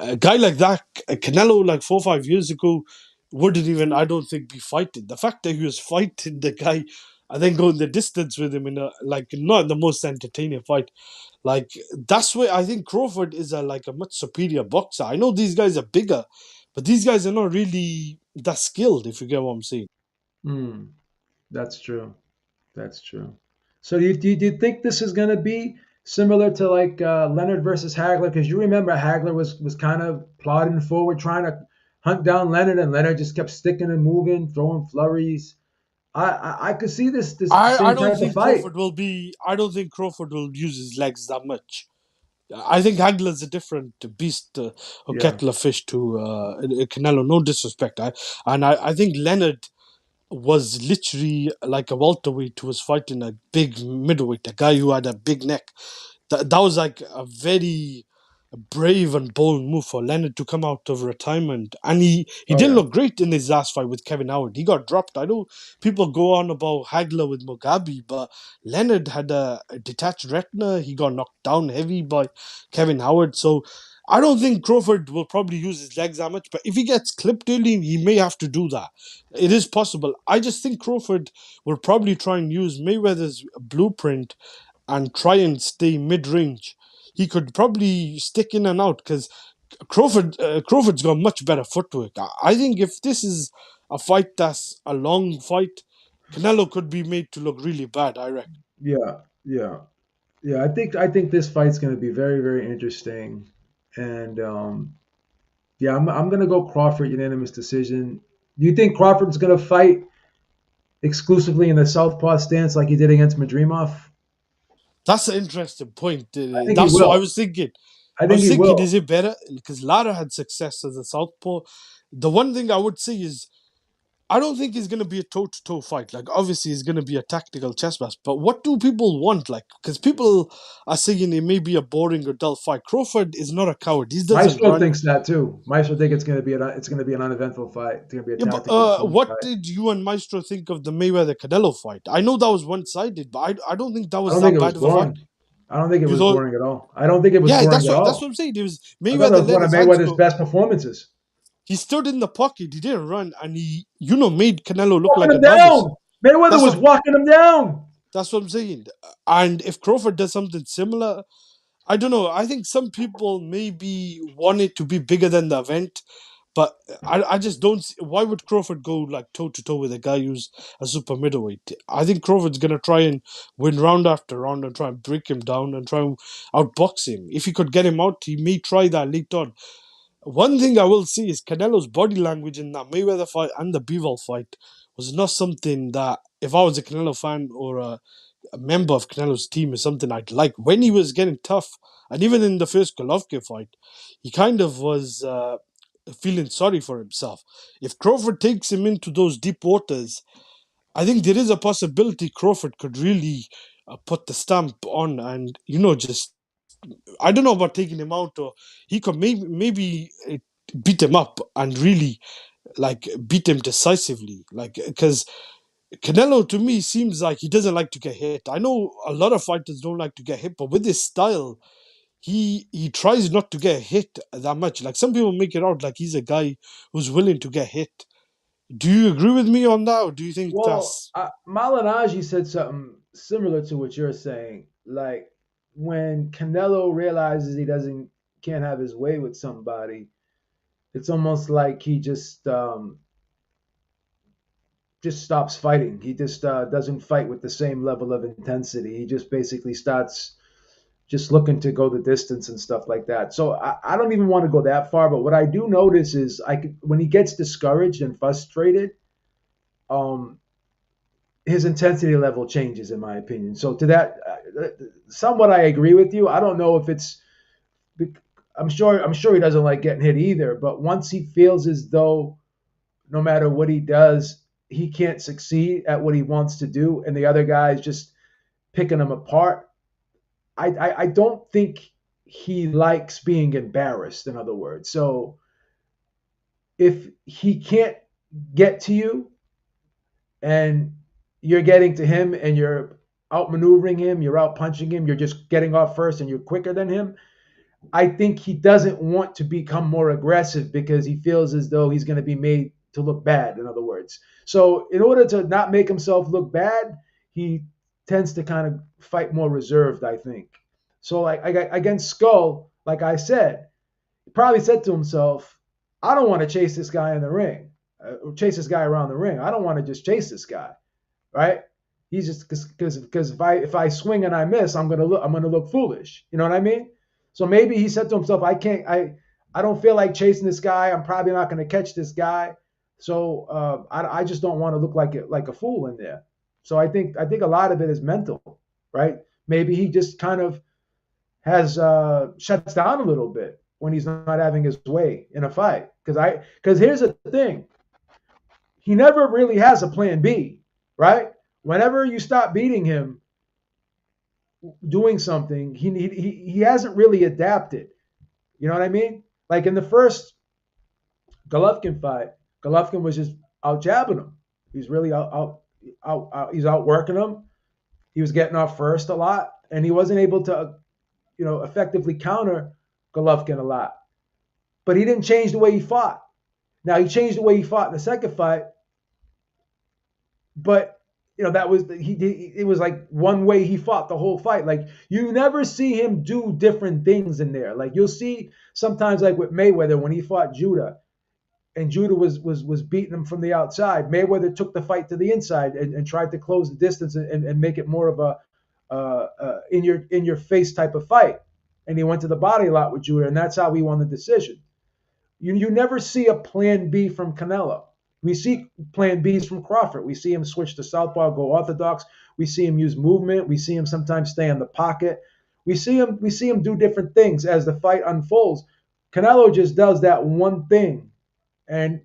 a guy like that, Canelo, like 4 or 5 years ago, wouldn't even, I don't think, be fighting. The fact that he was fighting the guy and then going the distance with him in a, like, not the most entertaining fight. Like, that's where I think Crawford is a much superior boxer. I know these guys are bigger, but these guys are not really that skilled, if you get what I'm saying. Hmm, that's true. That's true. So do you think this is going to be similar to like Leonard versus Hagler? Because you remember Hagler was kind of plodding forward, trying to hunt down Leonard, and Leonard just kept sticking and moving, throwing flurries. I could see this I same don't type of think fight. Crawford will be. I don't think Crawford will use his legs that much. I think Hagler's a different beast or Yeah. kettle of fish to Canelo. No disrespect. I think Leonard was literally like a welterweight who was fighting a big middleweight, a guy who had a big neck. That was like a very brave and bold move for Leonard to come out of retirement. And he Oh didn't yeah. look great in his last fight with Kevin Howard. He got dropped. I know people go on about Hagler with Mugabe, but Leonard had a detached retina. He got knocked down heavy by Kevin Howard. So I don't think Crawford will probably use his legs that much, but if he gets clipped early, he may have to do that. It is possible. I just think Crawford will probably try and use Mayweather's blueprint and try and stay mid range. He could probably stick in and out because Crawford's got much better footwork. I think if this is a fight that's a long fight, Canelo could be made to look really bad. I reckon. Yeah. Yeah. Yeah. I think this fight's going to be very very interesting, and yeah, I'm going to go Crawford unanimous decision. Do you think Crawford's going to fight exclusively in the southpaw stance like he did against Madrimov? That's an interesting point. I think he That's what I will. was thinking. I I think was he thinking, will. is it better? Because Lara had success as a southpaw. The one thing I would say is I don't think it's going to be a toe-to-toe fight. Like, obviously, it's going to be a tactical chess match. But what do people want? Like, because people are saying it may be a boring or dull fight. Crawford is not a coward. He doesn't Maestro run. thinks that too. Maestro think it's going to be an uneventful fight. It's going to be a Yeah, but tactical clean what fight. did you and Maestro think of the Mayweather Canelo fight? I know that was one-sided, but I don't think that I was don't think that it was bad of a fight. boring. I don't think it You was thought, boring at all. I don't think it was yeah, boring that's at what all. I'm saying. There was I thought it Mayweather was let one of his hands Mayweather's go. best performances. He stood in the pocket. He didn't run, and he, made Canelo look Walking like a him novice. down. Mayweather That's was what walking him down. that's what I'm saying. And if Crawford does something similar, I don't know. I think some people maybe want it to be bigger than the event, but I just don't see why would Crawford go like toe to toe with a guy who's a super middleweight. I think Crawford's gonna try and win round after round and try and break him down and try and outbox him. If he could get him out, he may try that late on. One thing I will see is Canelo's body language in that Mayweather fight and the Bivol fight was not something that if I was a Canelo fan or a member of Canelo's team is something I'd like. When he was getting tough, and even in the first Golovkin fight, he kind of was feeling sorry for himself. If Crawford takes him into those deep waters, I think there is a possibility Crawford could really put the stamp on and just I don't know about taking him out or he could maybe beat him up and really like beat him decisively like because Canelo to me seems like he doesn't like to get hit. I know a lot of fighters don't like to get hit, but with his style, he tries not to get hit that much. Like some people make it out like he's a guy who's willing to get hit. Do you agree with me on that, or do you think Well, that's Malinaji said something similar to what you're saying. Like when Canelo realizes he doesn't can't have his way with somebody, it's almost like he just stops fighting. He just doesn't fight with the same level of intensity. He just basically starts. just looking to go the distance and stuff like that. So I don't even want to go that far. But what I do notice is when he gets discouraged and frustrated, um, his intensity level changes, in my opinion. So to that, somewhat I agree with you. I don't know if it's. I'm sure he doesn't like getting hit either. But once he feels as though no matter what he does, he can't succeed at what he wants to do, and the other guy's just picking him apart. I don't think he likes being embarrassed. In other words, so if he can't get to you and you're getting to him and you're outmaneuvering him, you're out punching him, you're just getting off first and you're quicker than him, I think he doesn't want to become more aggressive because he feels as though he's going to be made to look bad, in other words. So, in order to not make himself look bad, he tends to kind of fight more reserved, I think. So, like against Skull, like I said, he probably said to himself, I don't want to chase this guy in the ring, chase this guy around the ring. I don't want to just chase this guy, right? He's just because if I swing and I miss, I'm gonna look foolish. You know what I mean? So maybe he said to himself, I don't feel like chasing this guy. I'm probably not going to catch this guy. So I just don't want to look like a fool in there. So I think a lot of it is mental, right? Maybe he just kind of has shuts down a little bit when he's not having his way in a fight. Because here's the thing, he never really has a plan B, right? Whenever you stop beating him, doing something, he hasn't really adapted. You know what I mean? Like in the first Golovkin fight, Golovkin was just out jabbing him. He's really he's outworking him. He was getting off first a lot, and he wasn't able to, effectively counter Golovkin a lot. But he didn't change the way he fought. Now he changed the way he fought in the second fight, but that was it was like one way he fought the whole fight. Like you never see him do different things in there. Like you'll see sometimes, like with Mayweather when he fought Judah, and Judah was beating him from the outside. Mayweather took the fight to the inside and tried to close the distance and make it more of a in your face type of fight. And he went to the body a lot with Judah, and that's how he won the decision. You never see a plan B from Canelo. We see plan Bs from Crawford. We see him switch to southpaw, go orthodox. We see him use movement. We see him sometimes stay in the pocket. We see him do different things as the fight unfolds. Canelo just does that one thing, and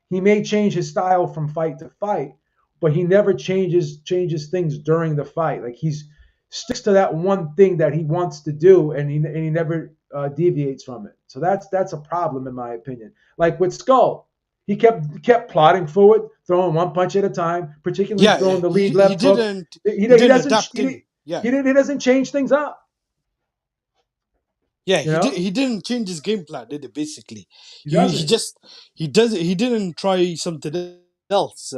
he may change his style from fight to fight, but he never changes things during the fight. Like he's sticks to that one thing that he wants to do, and he never deviates from it. So that's a problem in my opinion. Like with Skull, he kept plodding forward, throwing one punch at a time, particularly Yeah, throwing the lead he left hook. didn't He he didn't doesn't adapt in. Yeah. he doesn't change things up. Yeah, You know, he didn't change his game plan, did he? Basically, he he doesn't. just he didn't try something else.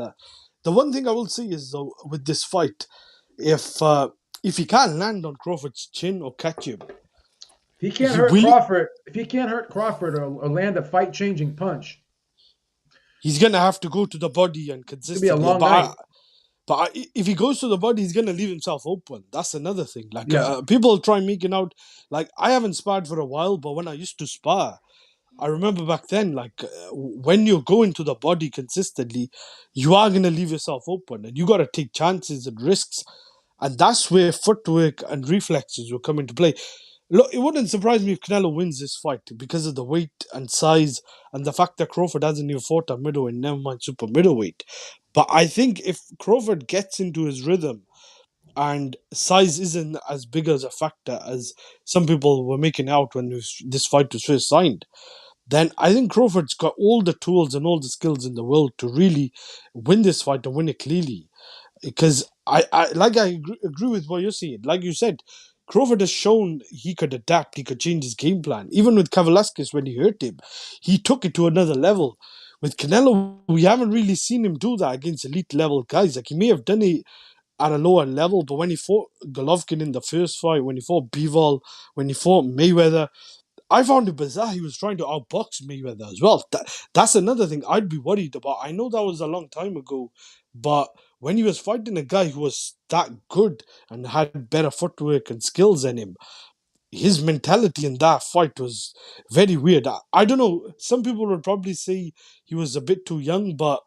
The one thing I will say is though with this fight, if uh, if he can't land on Crawford's chin or catch him, If he can't he hurt will Crawford, if he can't hurt Crawford or land a fight-changing punch, he's gonna have to go to the body and it's gonna be a consistently. long night. If he goes to the body, he's gonna leave himself open. That's another thing. Like Yeah, people try making out like I haven't sparred for a while, but when I used to spar, I remember back then, like when you're going to the body consistently, you are gonna leave yourself open, and you gotta take chances and risks, and that's where footwork and reflexes will come into play. Look, it wouldn't surprise me if Canelo wins this fight because of the weight and size and the fact that Crawford hasn't even fought at middleweight, never mind super middleweight. But I think if Crawford gets into his rhythm and size isn't as big as a factor as some people were making out when this fight was first signed, then I think Crawford's got all the tools and all the skills in the world to really win this fight and win it clearly. Because I agree with what you're saying. Like you said, Crawford has shown he could adapt, he could change his game plan. Even with Kavalaskis when he hurt him, he took it to another level. With Canelo, we haven't really seen him do that against elite level guys. Like he may have done it at a lower level, but when he fought Golovkin in the first fight, when he fought Bivol, when he fought Mayweather, I found it bizarre he was trying to outbox Mayweather as well. That's another thing I'd be worried about. I know that was a long time ago, but when he was fighting a guy who was that good and had better footwork and skills than him, his mentality in that fight was very weird. I don't know. Some people would probably say he was a bit too young, but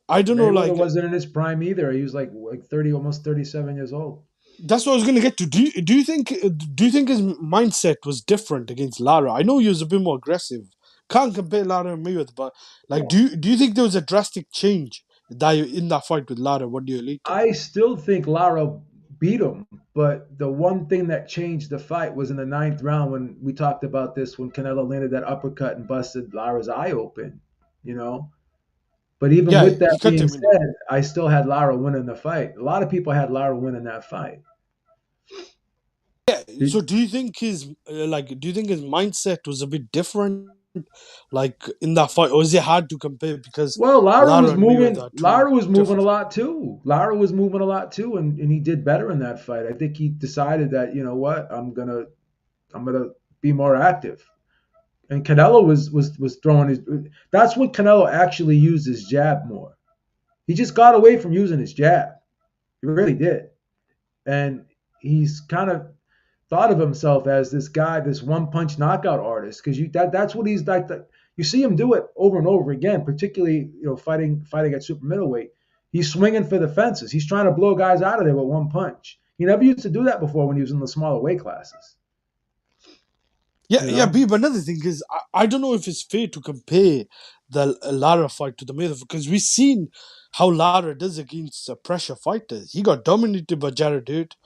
I don't know. Mayweather Like wasn't in his prime either. He was like 30, almost 37 years old. that's what I was gonna get to. Do you think his mindset was different against Lara? I know he was a bit more aggressive. Can't compare Lara and Mayweather, but like, Well, do you think there was a drastic change that in that fight with Lara? What do you later? I still think Lara beat him, but the one thing that changed the fight was in the ninth round when we talked about this when Canelo landed that uppercut and busted Lara's eye open, you know. But even Yeah, with that he cut being him in. said, I still had Lara winning the fight. A lot of people had Lara winning that fight. Yeah. So do you think his mindset was a bit different, like in that fight, or is it hard to compare because Well, Lara and Mayweather are two Lara was moving a different? lot too. Lara was moving a lot too, and he did better in that fight. I think he decided that, you know what, I'm gonna be more active. And Canelo was throwing his. That's what Canelo actually used his jab more. He just got away from using his jab. He really did, and he's kind of thought of himself as this guy, this one punch knockout artist, because that's what he's like. You see him do it over and over again, particularly fighting at super middleweight. He's swinging for the fences. He's trying to blow guys out of there with one punch. He never used to do that before when he was in the smaller weight classes. Yeah, You yeah, know, but another thing is, I don't know if it's fair to compare the Lara fight to the Mayweather because we've seen how Lara does against pressure fighters. He got dominated by Jared Hurt.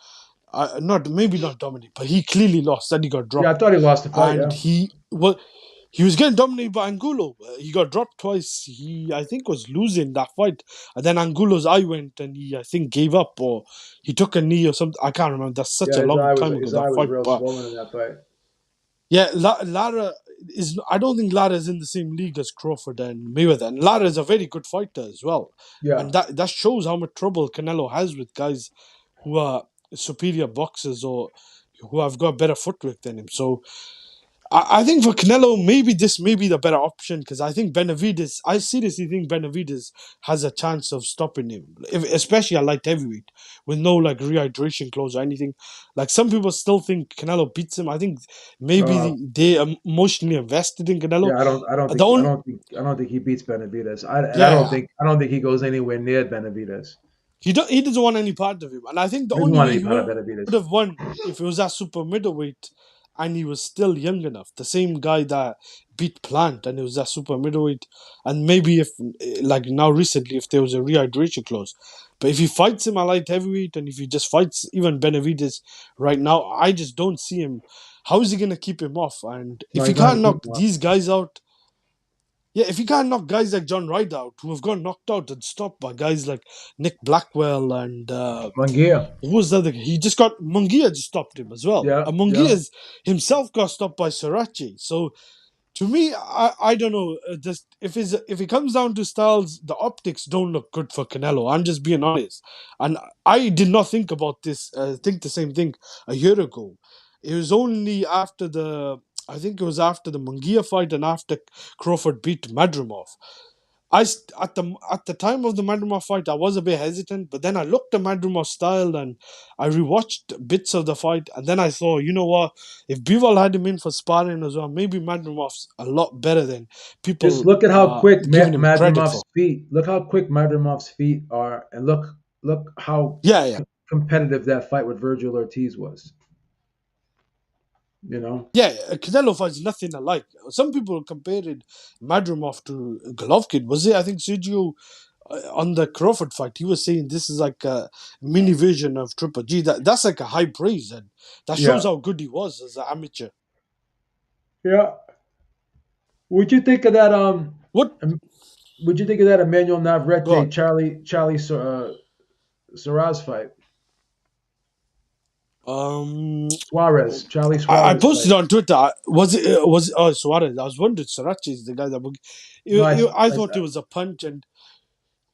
Not maybe not dominated, but he clearly lost. Then he got yeah, I dropped, thought he lost the fight. and Yeah, he was getting dominated by Angulo. He got dropped twice. He, I think, was losing that fight, and then Angulo's eye went, and he, I think, gave up or he took a knee or something. I can't remember. That's such yeah, a long time ago his that eye was fight, real but swollen in that fight. yeah, Lara is. I don't think Lara is in the same league as Crawford and Mayweather. And Lara is a very good fighter as well, Yeah, and that shows how much trouble Canelo has with guys who are superior boxers or who have got better footwork than him. So I think for Canelo, maybe this may be the better option because I think Benavidez. I seriously think Benavidez has a chance of stopping him, especially at light heavyweight with no like rehydration clause or anything. Like some people still think Canelo beats him. I think uh, maybe they are emotionally invested in Canelo. yeah. The only I don't think he beats Benavidez. yeah, I don't think he goes anywhere near Benavidez. he doesn't want any part of him, and I think the He doesn't only want way any he part of would Benavidez. have won if it was at super middleweight and he was still young enough. The same guy that beat Plant and it was at super middleweight, and maybe if like now recently if there was a rehydration clause. But if he fights him at light heavyweight and if he just fights even Benavides right now, I just don't see him. How is he gonna keep him off? And No, if he he's not can't gonna keep knock him up. these guys out, yeah, if you can't knock guys like John Ryder out, who have got knocked out and stopped by guys like Nick Blackwell and Mangia. who was the other guy? He just got Munguia just stopped him as well. Yeah, And yeah. Munguia himself got stopped by Sirachi. So to me, I don't know. Just if it comes down to styles, the optics don't look good for Canelo. I'm just being honest, and I did not think about this. Think the same thing a year ago. It was only after I think it was after the Munguia fight and after Crawford beat Madrimov. At the time of the Madrimov fight, I was a bit hesitant, but then I looked at Madrimov's style and I rewatched bits of the fight, and then I thought, you know what? If Bivol had him in for sparring as well, maybe Madrimov's a lot better than Just people look at how quick giving him credit Madrimov's for. feet. Look how quick Madrimov's feet are, and look how Yeah, yeah. competitive that fight with Virgil Ortiz was. You know. Yeah, Canelo fights nothing alike. Some people compared Madrimov to Golovkin. Was it? I think Sergio on the Crawford fight, he was saying this is like a mini version of Triple G. That's like a high praise, and that shows Yeah. how good he was as an amateur. Yeah. Would you think of that? What? Would you think of that Emmanuel Navarrete God. Suarez fight? Um, Charlie I Suarez fight. posted on Twitter. Was it? Oh, Suarez. I was wondering. Sarachi is the guy that. No, I thought it was a punch, and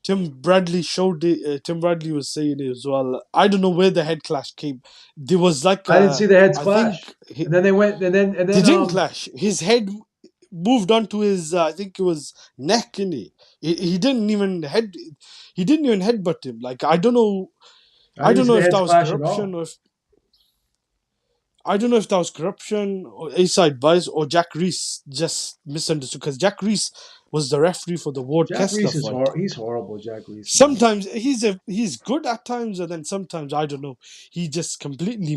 Tim Bradley showed it. Tim Bradley was saying it as well. I don't know where the head clash came. There was like I didn't see the heads I clash, think and then they went, and they then didn't clash. His head moved onto his. I think it was neck. In it. He didn't even head. He didn't even headbutt him. Like I don't know. I I didn't don't see know the if that heads was clash at corruption all. or if I don't know if that was corruption or A-side bias or Jack Reese just misunderstood because Jack Reese was the referee for the Ward Jack Kessler Reese is fight. he's horrible. Jack Reese, man. Sometimes he's good at times, and then sometimes I don't know. He just completely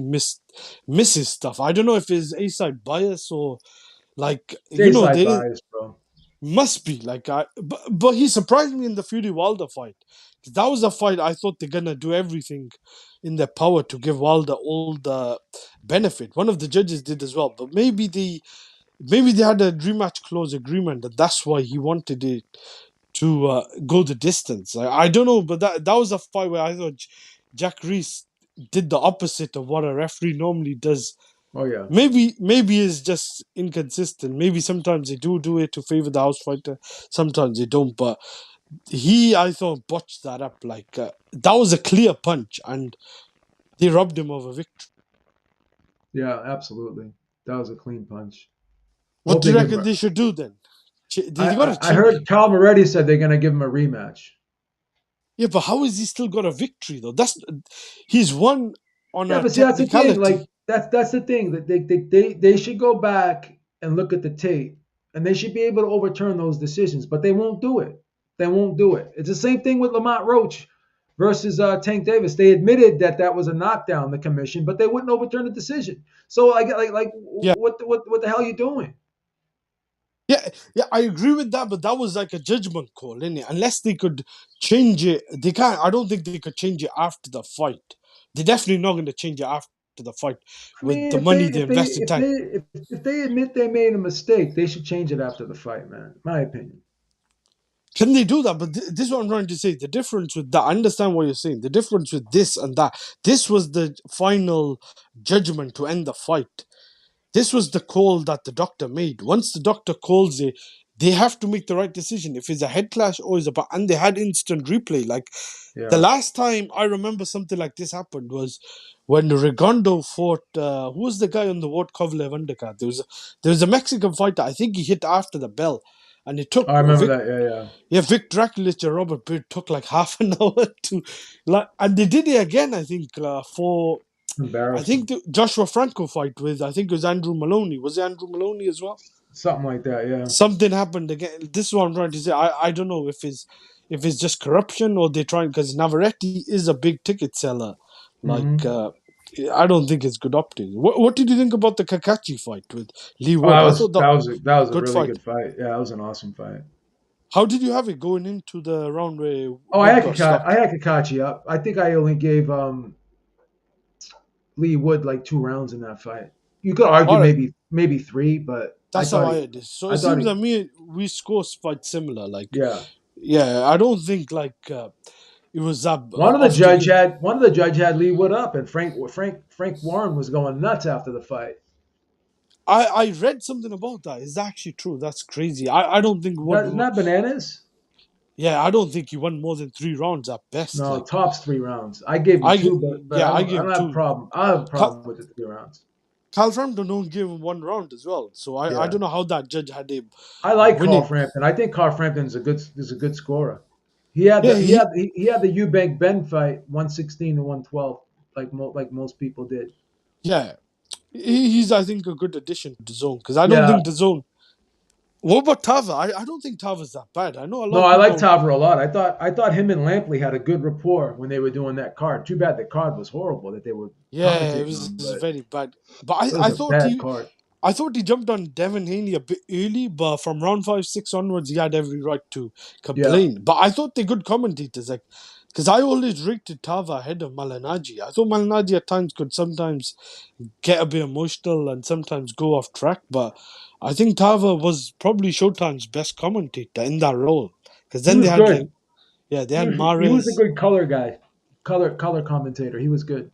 misses stuff. I don't know if it's A-side bias or like It's side there bias, bro. must be like but he surprised me in the Fury Wilder fight. That was a fight I thought they're gonna do everything in their power to give Wilder all the benefit. One of the judges did as well, but maybe they had a rematch clause agreement, and that's why he wanted it to go the distance. I don't know, but that was a fight where I thought Jack Reese did the opposite of what a referee normally does. Oh yeah. Maybe it's just inconsistent. Maybe sometimes they do it to favor the house fighter, sometimes they don't. But I thought, botched that up. Like that was a clear punch, and they robbed him of a victory. Yeah, absolutely. That was a clean punch. What Hope do they you give him. reckon they should do then? They got to I change. heard Cal Moretti said they're gonna give him a rematch. Yeah, but how has he still got a victory though? He's won on Yeah, a but see, that's the thing. technicality. Like that's the thing that they should go back and look at the tape, and they should be able to overturn those decisions. But they won't do it. They won't do it. It's the same thing with Lamont Roach versus Tank Davis. They admitted that that was a knockdown, the commission, but they wouldn't overturn the decision. So like Yeah, what the hell are you doing? yeah, I agree with that, but that was like a judgment call, innit? Unless they could change it, they can't. I don't think they could change it after the fight. They're definitely not going to change it after the fight I with mean, the money they invested time. if they admit they made a mistake, they should change it after the fight, man. My opinion. Can they do that? But this is what I'm trying to say. The difference with that, I understand what you're saying. The difference with this and that, this was the final judgment to end the fight. This was the call that the doctor made. Once the doctor calls it, they have to make the right decision. If it's a head clash or is a, and they had instant replay. Like the Yeah, last time I remember something like this happened was when Regondo fought. Who was the guy on the Ward Kovalev undercard? There was a Mexican fighter. I think he hit after the bell, and it took I remember that. Yeah, yeah. yeah, Vic Draculich and Robert Beard took like half an hour to like, and they did it again. I think for Embarrassing. the Joshua Franco fight with I think it was Andrew Maloney. Was it Andrew Maloney as well? Something like that. Yeah. Something happened again. This is what I'm trying to say. I don't know if it's just corruption or they're trying because Navarrete is a big ticket seller. Like Hmm. I don't think it's good optics. What did you think about the Kakachi fight with Lee Oh, Wood? I thought that that was a good really fight. good fight. Yeah, that was an awesome fight. How did you have it going into the round where Oh, Wood got stopped? I had Kakachi up. I think I only gave Lee Wood like 2 rounds in that fight. You could argue All right. maybe three, but That's how I had it. So it I thought seems he that we score quite similar. Like, yeah. yeah, I don't think like it was that One of the judge had Lee Wood up, and Frank Warren was going nuts after the fight. I read something about that. Is that actually true? That's crazy. I don't think Isn't that bananas? yeah, I don't think he won more than 3 rounds at best. No, Like tops 3 rounds. I gave him two, but yeah, I I gave him don't have a two. problem. I have a Cal, problem with the 3 rounds. Cal Frampton don't give him 1 round as well. So I Yeah. don't know how that judge had him I like Carl winning. Frampton. I think Carl Frampton is a good scorer. Yeah, He had the Eubank Ben fight 116 to 112 like most people did. yeah. He's I think a good addition to the zone because I don't Yeah. think the zone. What about Tava? I don't think Tava's that bad. I know a lot No, of I like people. Tavor a lot. I thought him and Lampley had a good rapport when they were doing that card. Too bad the card was horrible that they were Yeah, commentating on, it was but very bad. But it was a bad card. I thought he jumped on Devin Haney a bit early, but from round 5, 6 onwards, he had every right to Yeah. complain. But I thought they're good commentators, like because I always rated Tava ahead of Malinaji. I thought Malinaji at times could sometimes get a bit emotional and sometimes go off track, but I think Tava was probably Showtime's best commentator in that role. Because He then they was had like good. they had He was a Mares. good color guy. Color commentator. He was good.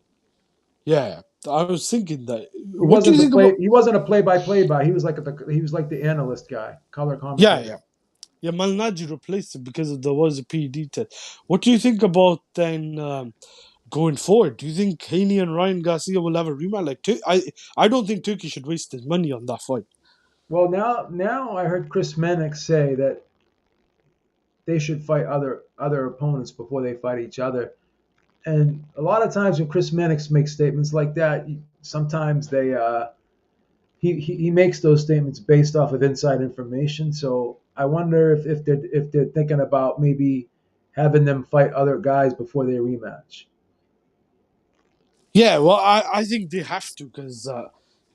Yeah, I was thinking that. What do you think about? He wasn't a play by. He was like the analyst guy, color Yeah, commentator. yeah. Yeah, Malnaji replaced him because there was a PED test. What do you think about then going forward? Do you think Haney and Ryan Garcia will have a rematch? Like, I don't think Turkey should waste his money on that fight. Well, now I heard Chris Mannix say that they should fight other opponents before they fight each other. And a lot of times when Chris Mannix makes statements like that, sometimes he makes those statements based off of inside information. So I wonder if they're thinking about maybe having them fight other guys before they rematch. Yeah, well, I think they have to because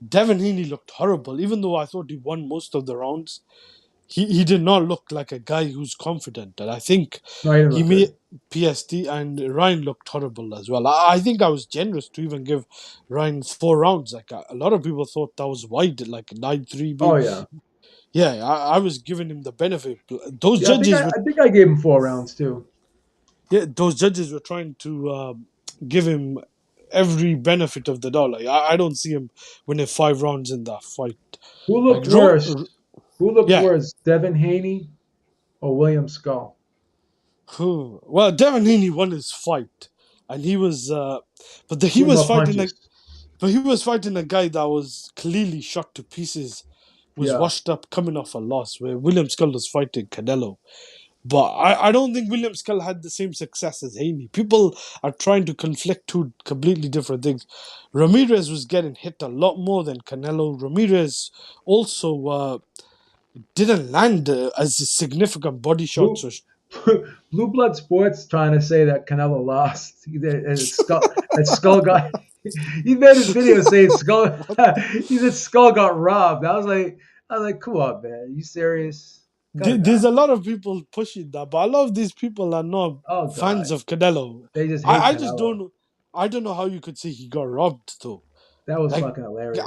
Devin Heaney looked horrible. Even though I thought he won most of the rounds, he did not look like a guy who's confident. And I think No, he didn't he look made good. PST and Ryan looked horrible as well. I think I was generous to even give Ryan 4 rounds. Like a lot of people thought that was wide, like 9-3. Oh yeah, Yeah, I was giving him the benefit. Those yeah. I think judges I, were I think I gave him 4 rounds too. Yeah, those judges were trying to give him every benefit of the doubt. Like I don't see him winning 5 rounds in that fight. Who Like looked worse? Who looked yeah. worse, Devin Haney or William Skull? Well, Devin Haney won his fight, and he was, he Threw was more fighting punches. but he was fighting a guy that was clearly shot to pieces, was Yeah. washed up, coming off a loss. Where William Skull was fighting Canelo. But I don't think William Skull had the same success as Haney. People are trying to conflict two completely different things. Ramirez was getting hit a lot more than Canelo. Ramirez also didn't land as significant body shots. Blue Blue Blood Sports trying to say that Canelo lost. Skull got. He made his video saying Skull. He said Skull got robbed. I was like, come on, man, you serious? Cut it There's out. a lot of people pushing that, but a lot of these people are not Oh fans God, of Canelo. they just hate I just Canelo. don't. I don't know how you could say he got robbed though. That was Like fucking I hilarious.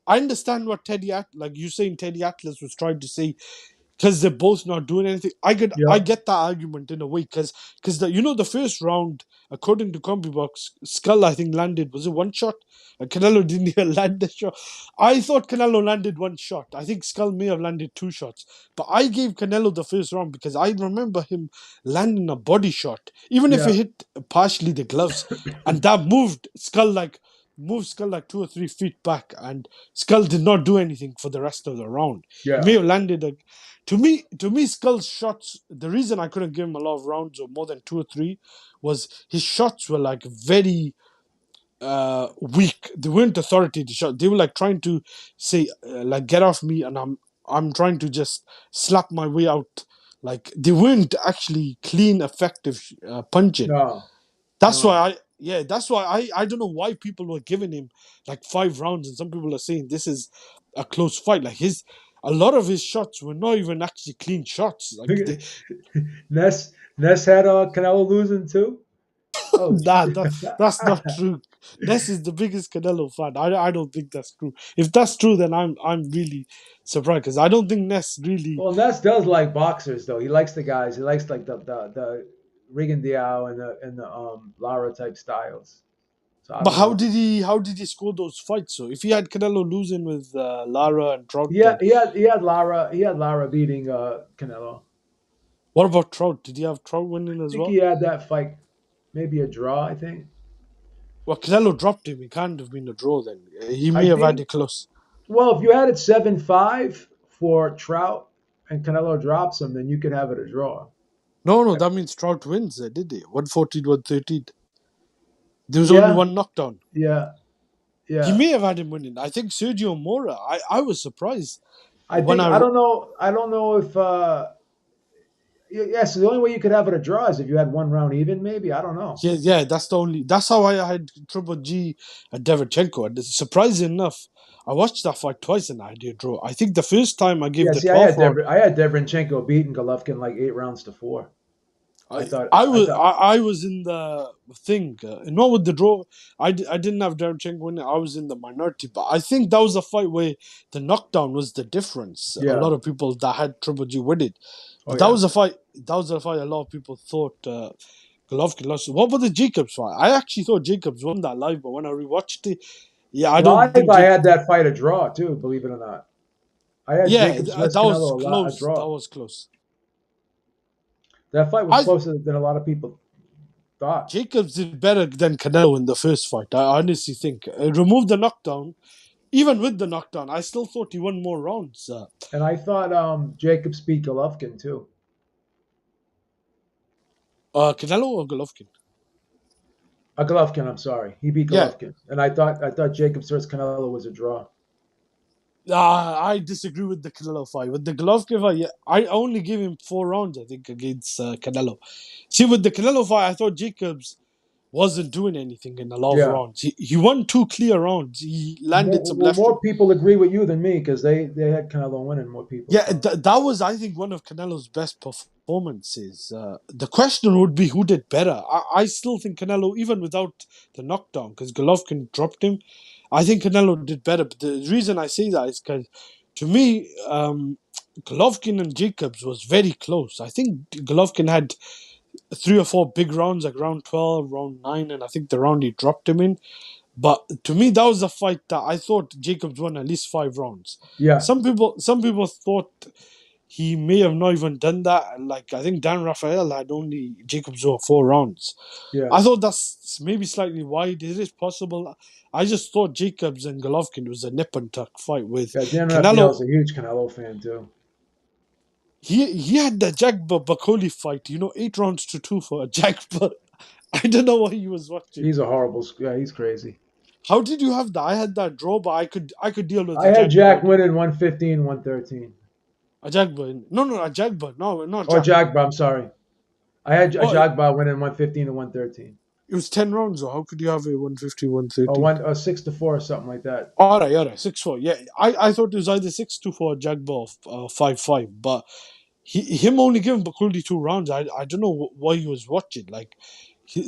I understand what like you saying Teddy Atlas was trying to say because they're both not doing anything. I Yep. get that argument in a way because the first round according to CompuBox, Skull I think landed, was it one shot, and Canelo didn't even land the shot. I thought Canelo landed one shot. I think Skull may have landed 2 shots, but I gave Canelo the first round because I remember him landing a body shot, even if it Yeah. hit partially the gloves, and that moved Skull like 2 or 3 feet back, and Skull did not do anything for the rest of the round. He may Yeah. have landed a to me, Skull's shots. The reason I couldn't give him a lot of rounds or more than 2 or 3 was his shots were like very weak. They weren't authoritative shots. They were like trying to say like get off me, and I'm trying to just slap my way out. Like they weren't actually clean, effective punching. No. That's why No. I don't know why people were giving him like 5 rounds, and some people are saying this is a close fight. Like a lot of his shots were not even actually clean shots. Like Ness had Canelo losing too. Oh nah, shit. that's not true. Ness is the biggest Canelo fan. I don't think that's true. If that's true, then I'm really surprised because I don't think Ness really. Well, Ness does like boxers though. He likes the guys. He likes like the Regan Diao and the Lara type styles. So I But don't know. how did he score those fights? So if he had Canelo losing with Lara and Trout, He then had he had he had Lara beating Canelo. what about Trout? Did he have Trout winning I as think he well? had that fight, maybe a draw. I think. Well, Canelo dropped him. It can't have been a draw then. He I may have had think. it close. Well, if you had it 7-5 for Trout and Canelo drops him, then you could have it a draw. No, no, that means Trout wins, did he? 114, 113. There was only Yeah, one knockdown. yeah, He yeah. may have had him winning. I think Sergio Mora, I was surprised I when think I. I don't know. I don't know if. Yes, the only way you could have it a draw is if you had one round even. Maybe I don't know. Yeah, that's the only. That's how I had Triple G and Davichenko. And surprising enough, I watched that fight twice and I did draw. I think the first time I gave Yeah, the see, 12th round. I had Derevyanchenko beating Golovkin like 8 rounds to 4. I I thought I I was thought I was in the thing, not with the draw. I didn't have Davichenko winning. I was in the minority, but I think that was a fight where the knockdown was the difference. A yeah. lot of people that had Triple G win it, Oh but that yeah. was a fight. That was a fight. A lot of people thought Golovkin lost. What about the Jacobs fight? I actually thought Jacobs won that live, but when I rewatched it, yeah, I don't Live, think I Jake. had that fight a draw too. Believe it or not, I had Yeah, Jacobs versus that was Canelo a close. That draw. was close. That fight was I closer than a lot of people thought. Jacobs did better than Canelo in the first fight. I honestly think. Remove the knockdown. Even with the knockdown, I still thought he won more rounds. And I thought Jacobs beat Golovkin too. Canelo or Golovkin? Golovkin, I'm sorry. He beat Yeah. Golovkin. And I thought Jacobs versus Canelo was a draw. I disagree with the Canelo fight. With the Golovkin fight, yeah, I only gave him 4 rounds, I think, against Canelo. See, with the Canelo fight, I thought Jacobs wasn't doing anything in a lot of Yeah. rounds. He won 2 clear rounds. He landed some Well, left. more people agree with you than me because they had Canelo winning. More people Yeah, thought. that was, I think, one of Canelo's best performances. The question would be who did better. I still think Canelo, even without the knockdown, because Golovkin dropped him, I think Canelo did better. But the reason I say that is because, to me, Golovkin and Jacobs was very close. I think Golovkin had 3 or 4 big rounds, like round 12, round 9, and I think the round he dropped him in. But to me, that was a fight that I thought Jacobs won at least 5 rounds. Yeah. Some people thought he may have not even done that. Like, I think Dan Rafael had only Jacobs over 4 rounds. Yeah. I thought that's maybe slightly wide. It is possible. I just thought Jacobs and Golovkin was a nip and tuck fight with Yeah. Dan Raphael's Canelo. a huge Canelo fan too. He had the Jagba Bakoli fight. 8 rounds to 2 for a Jagba. I don't know what he was watching. He's a horrible. Yeah, he's crazy. How did you have that? I had that draw, but I could deal with I the had Jagba Jack winning. winning 115, 113. A Jagba. No, a Jagba. No, not Or Jagba. Jagba, I'm sorry. I had a Oh, Jagba winning 115 to 113. it was 10 rounds, or how could you have a 150, Or 130? 6-4 or something like that. All right, 6-4. Yeah, I thought it was either 6-2 for Jagba or 5-5, but him only giving Bakuldi 2 rounds. I don't know what he was watching. Like,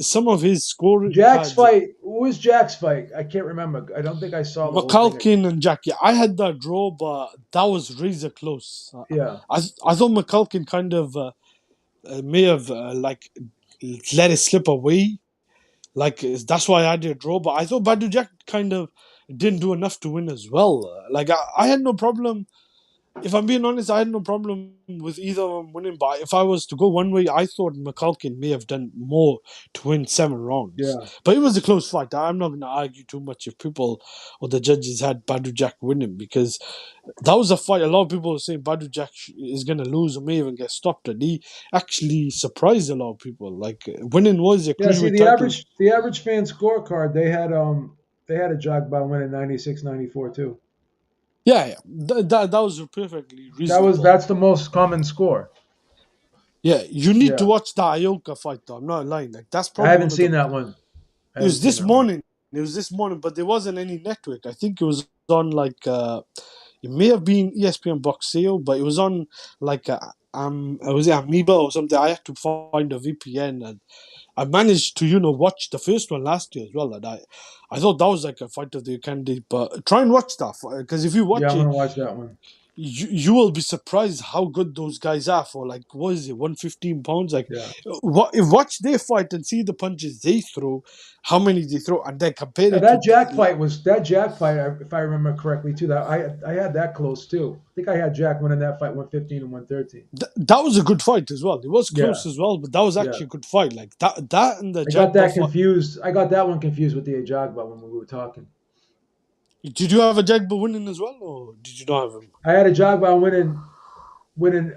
some of his scoring Jack's cards, fight. Who was Jack's fight? I can't remember. I don't think I saw the whole thing. McCulkin and Jack. Yeah, I had that draw, but that was razor close. Yeah. I thought McCulkin kind of may have like let it slip away. Like, that's why I did draw. But I thought Badu Jack kind of didn't do enough to win as well. Like, I had no problem. If I'm being honest, I had no problem with either of them winning. But if I was to go one way, I thought McCulkin may have done more to win 7 rounds. Yeah. But it was a close fight. I'm not going to argue too much if people or the judges had Badu Jack winning, because that was a fight. A lot of people were saying Badu Jack is going to lose or may even get stopped. And he actually surprised a lot of people. Like, winning was a Yeah. See, cruiserweight title. the average fan scorecard, they had a Jagba winning 96, 94 too. Yeah. That was perfectly reasonable. That's the most common score. Yeah, you need to Yeah. watch the Ioka fight, though. I'm not lying. Like, that's I probably haven't one of the. seen that one. I It haven't was seen this that one. morning. It was this morning, but there wasn't any network. I think it was on like it may have been ESPN Box Sale, but it was on like was it Amoeba or something. I had to find a VPN, and I managed to watch the first one last year as well. And I thought that was like a fight of the candidate. But try and watch that, because if you Yeah, watch I'm it, gonna watch that one. you will be surprised how good those guys are for, like, what is it, 115 pounds? Like, Yeah. watch their fight and see the punches they throw, how many they throw, and then compare Yeah, it to. That Jack fight, if I remember correctly too. That I had that close too. I think I had Jack winning that fight 115 and 113. That was a good fight as well. It was Yeah, close as well, but that was yeah. actually a good fight. Like, that and the I got Jagba that fight. confused. I got that one confused with the Ajagba when we were talking. Did you have a Jagba winning as well, or did you not have him? I had Ajagba winning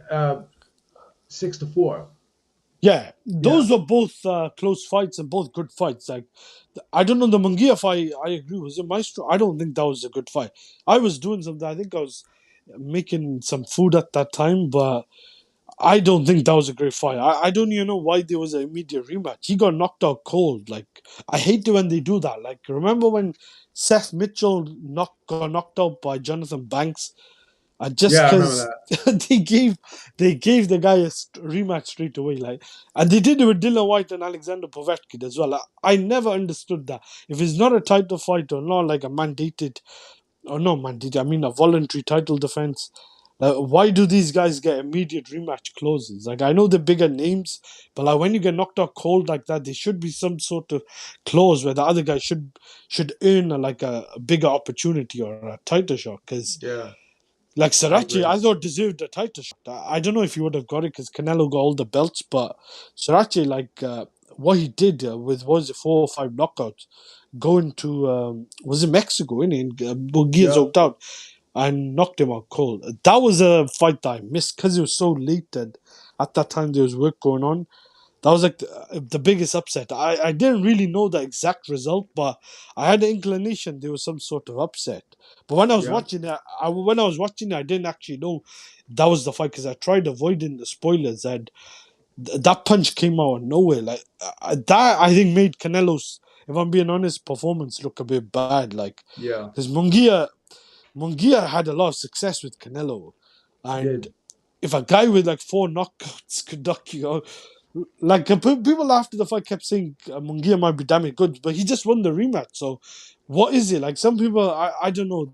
6-4. Yeah, Yeah, those were both close fights and both good fights. Like, I don't know, the Munguia fight, I agree. Was it Maestro? I don't think that was a good fight. I was doing something. I think I was making some food at that time, but I don't think that was a great fight. I don't even know why there was an immediate rematch. He got knocked out cold. Like, I hate it when they do that. Like, remember when Seth Mitchell got knocked out by Jonathan Banks? And just yeah, I remember because that. they gave the guy a rematch straight away, like, and they did it with Dylan White and Alexander Povetkin as well. I never understood that. If it's not a title fight or not like a mandated, or not mandated, I mean a voluntary title defense, like, why do these guys get immediate rematch clauses? Like, I know they're bigger names, but like, when you get knocked out cold like that, there should be some sort of clause where the other guy should earn a bigger opportunity or a title shot, because. Yeah, Like, I Sriracha, agree. I thought deserved a title shot. I don't know if he would have got it because Canelo got all the belts, but Sriracha, like, what he did with, what was it, 4 or 5 knockouts, going to, was it Mexico, innit? Bugia's Yeah, out out and knocked him out cold. That was a fight that I missed because it was so late, and at that time there was work going on. That was like the biggest upset. I didn't really know the exact result, but I had an inclination there was some sort of upset. But when I was Yeah, watching it, I didn't actually know that was the fight because I tried avoiding the spoilers, and that punch came out of nowhere. Like that, I think made Canelo's, if I'm being honest, performance look a bit bad. Like yeah, because Munguia had a lot of success with Canelo, and did. if a guy with like 4 knockouts could knock you out, like people after the fight kept saying Munguia might be damn good, but he just won the rematch. So what is it like? Some people, I don't know.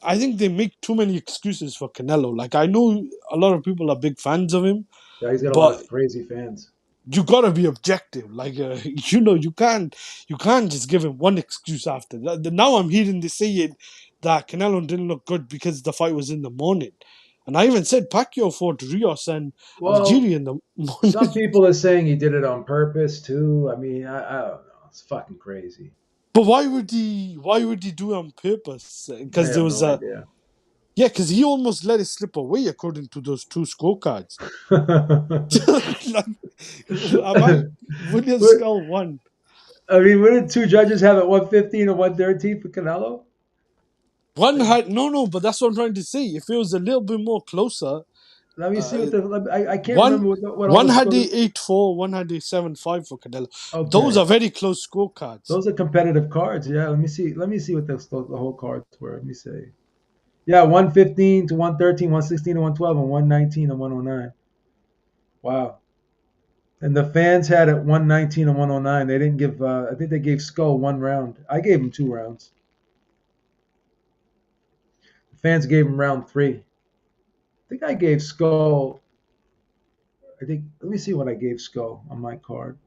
I think they make too many excuses for Canelo. Like I know a lot of people are big fans of him, Yeah, he's got a lot but of crazy fans. you gotta be objective. Like you can't just give him one excuse after that. Now I'm hearing this saying that Canelo didn't look good because the fight was in the morning, and I even said Pacquiao fought Rios and Well, Algeria in the some morning. people are saying he did it on purpose too. I mean, I don't know. It's fucking crazy. But why would he? Why would he do it on purpose? I Because there have was no a idea. yeah. Because he almost let it slip away according to those two scorecards. Like, am I William But, Skull won? I mean, wouldn't two judges have it 115 and 113 for Canelo? One had no, but that's what I'm trying to say. If it was a little bit more closer, Let me see uh, what I can't one remember what all one the had scores. the 8-4, one had the 7-5 for Canelo. Those Okay, are very close scorecards. those are competitive cards. Yeah, let me see. Let me see what the whole cards were. Let me see. Yeah, 115 to 113, 116 to 112, and 119 and 109. Wow. And the fans had it 119 and 109. They didn't give. I think they gave Skull one round. I gave him 2 rounds. The fans gave him round three. I think I gave Skull. I think. Let me see what I gave Skull on my card.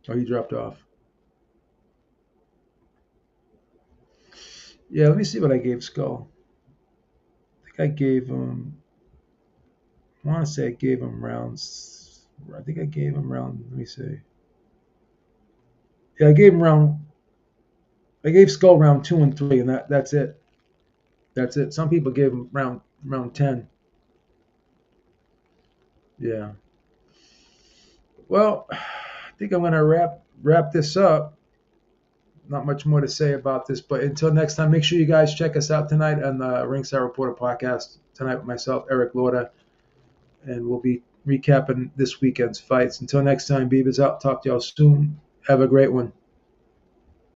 Oh, he dropped off. Yeah, let me see what I gave Skull. I think I gave him. I want to say I gave him rounds. I think I gave him round. Let me see. Yeah, I gave him round. I gave Skull round 2 and 3, and that's it. That's it. Some people gave him round 10. Yeah. Well, I think I'm gonna wrap this up. Not much more to say about this, but until next time, make sure you guys check us out tonight on the Ringside Reporter podcast tonight with myself, Eric Lauda, and we'll be recapping this weekend's fights. Until next time, Beaver's out. Talk to y'all soon. Have a great one.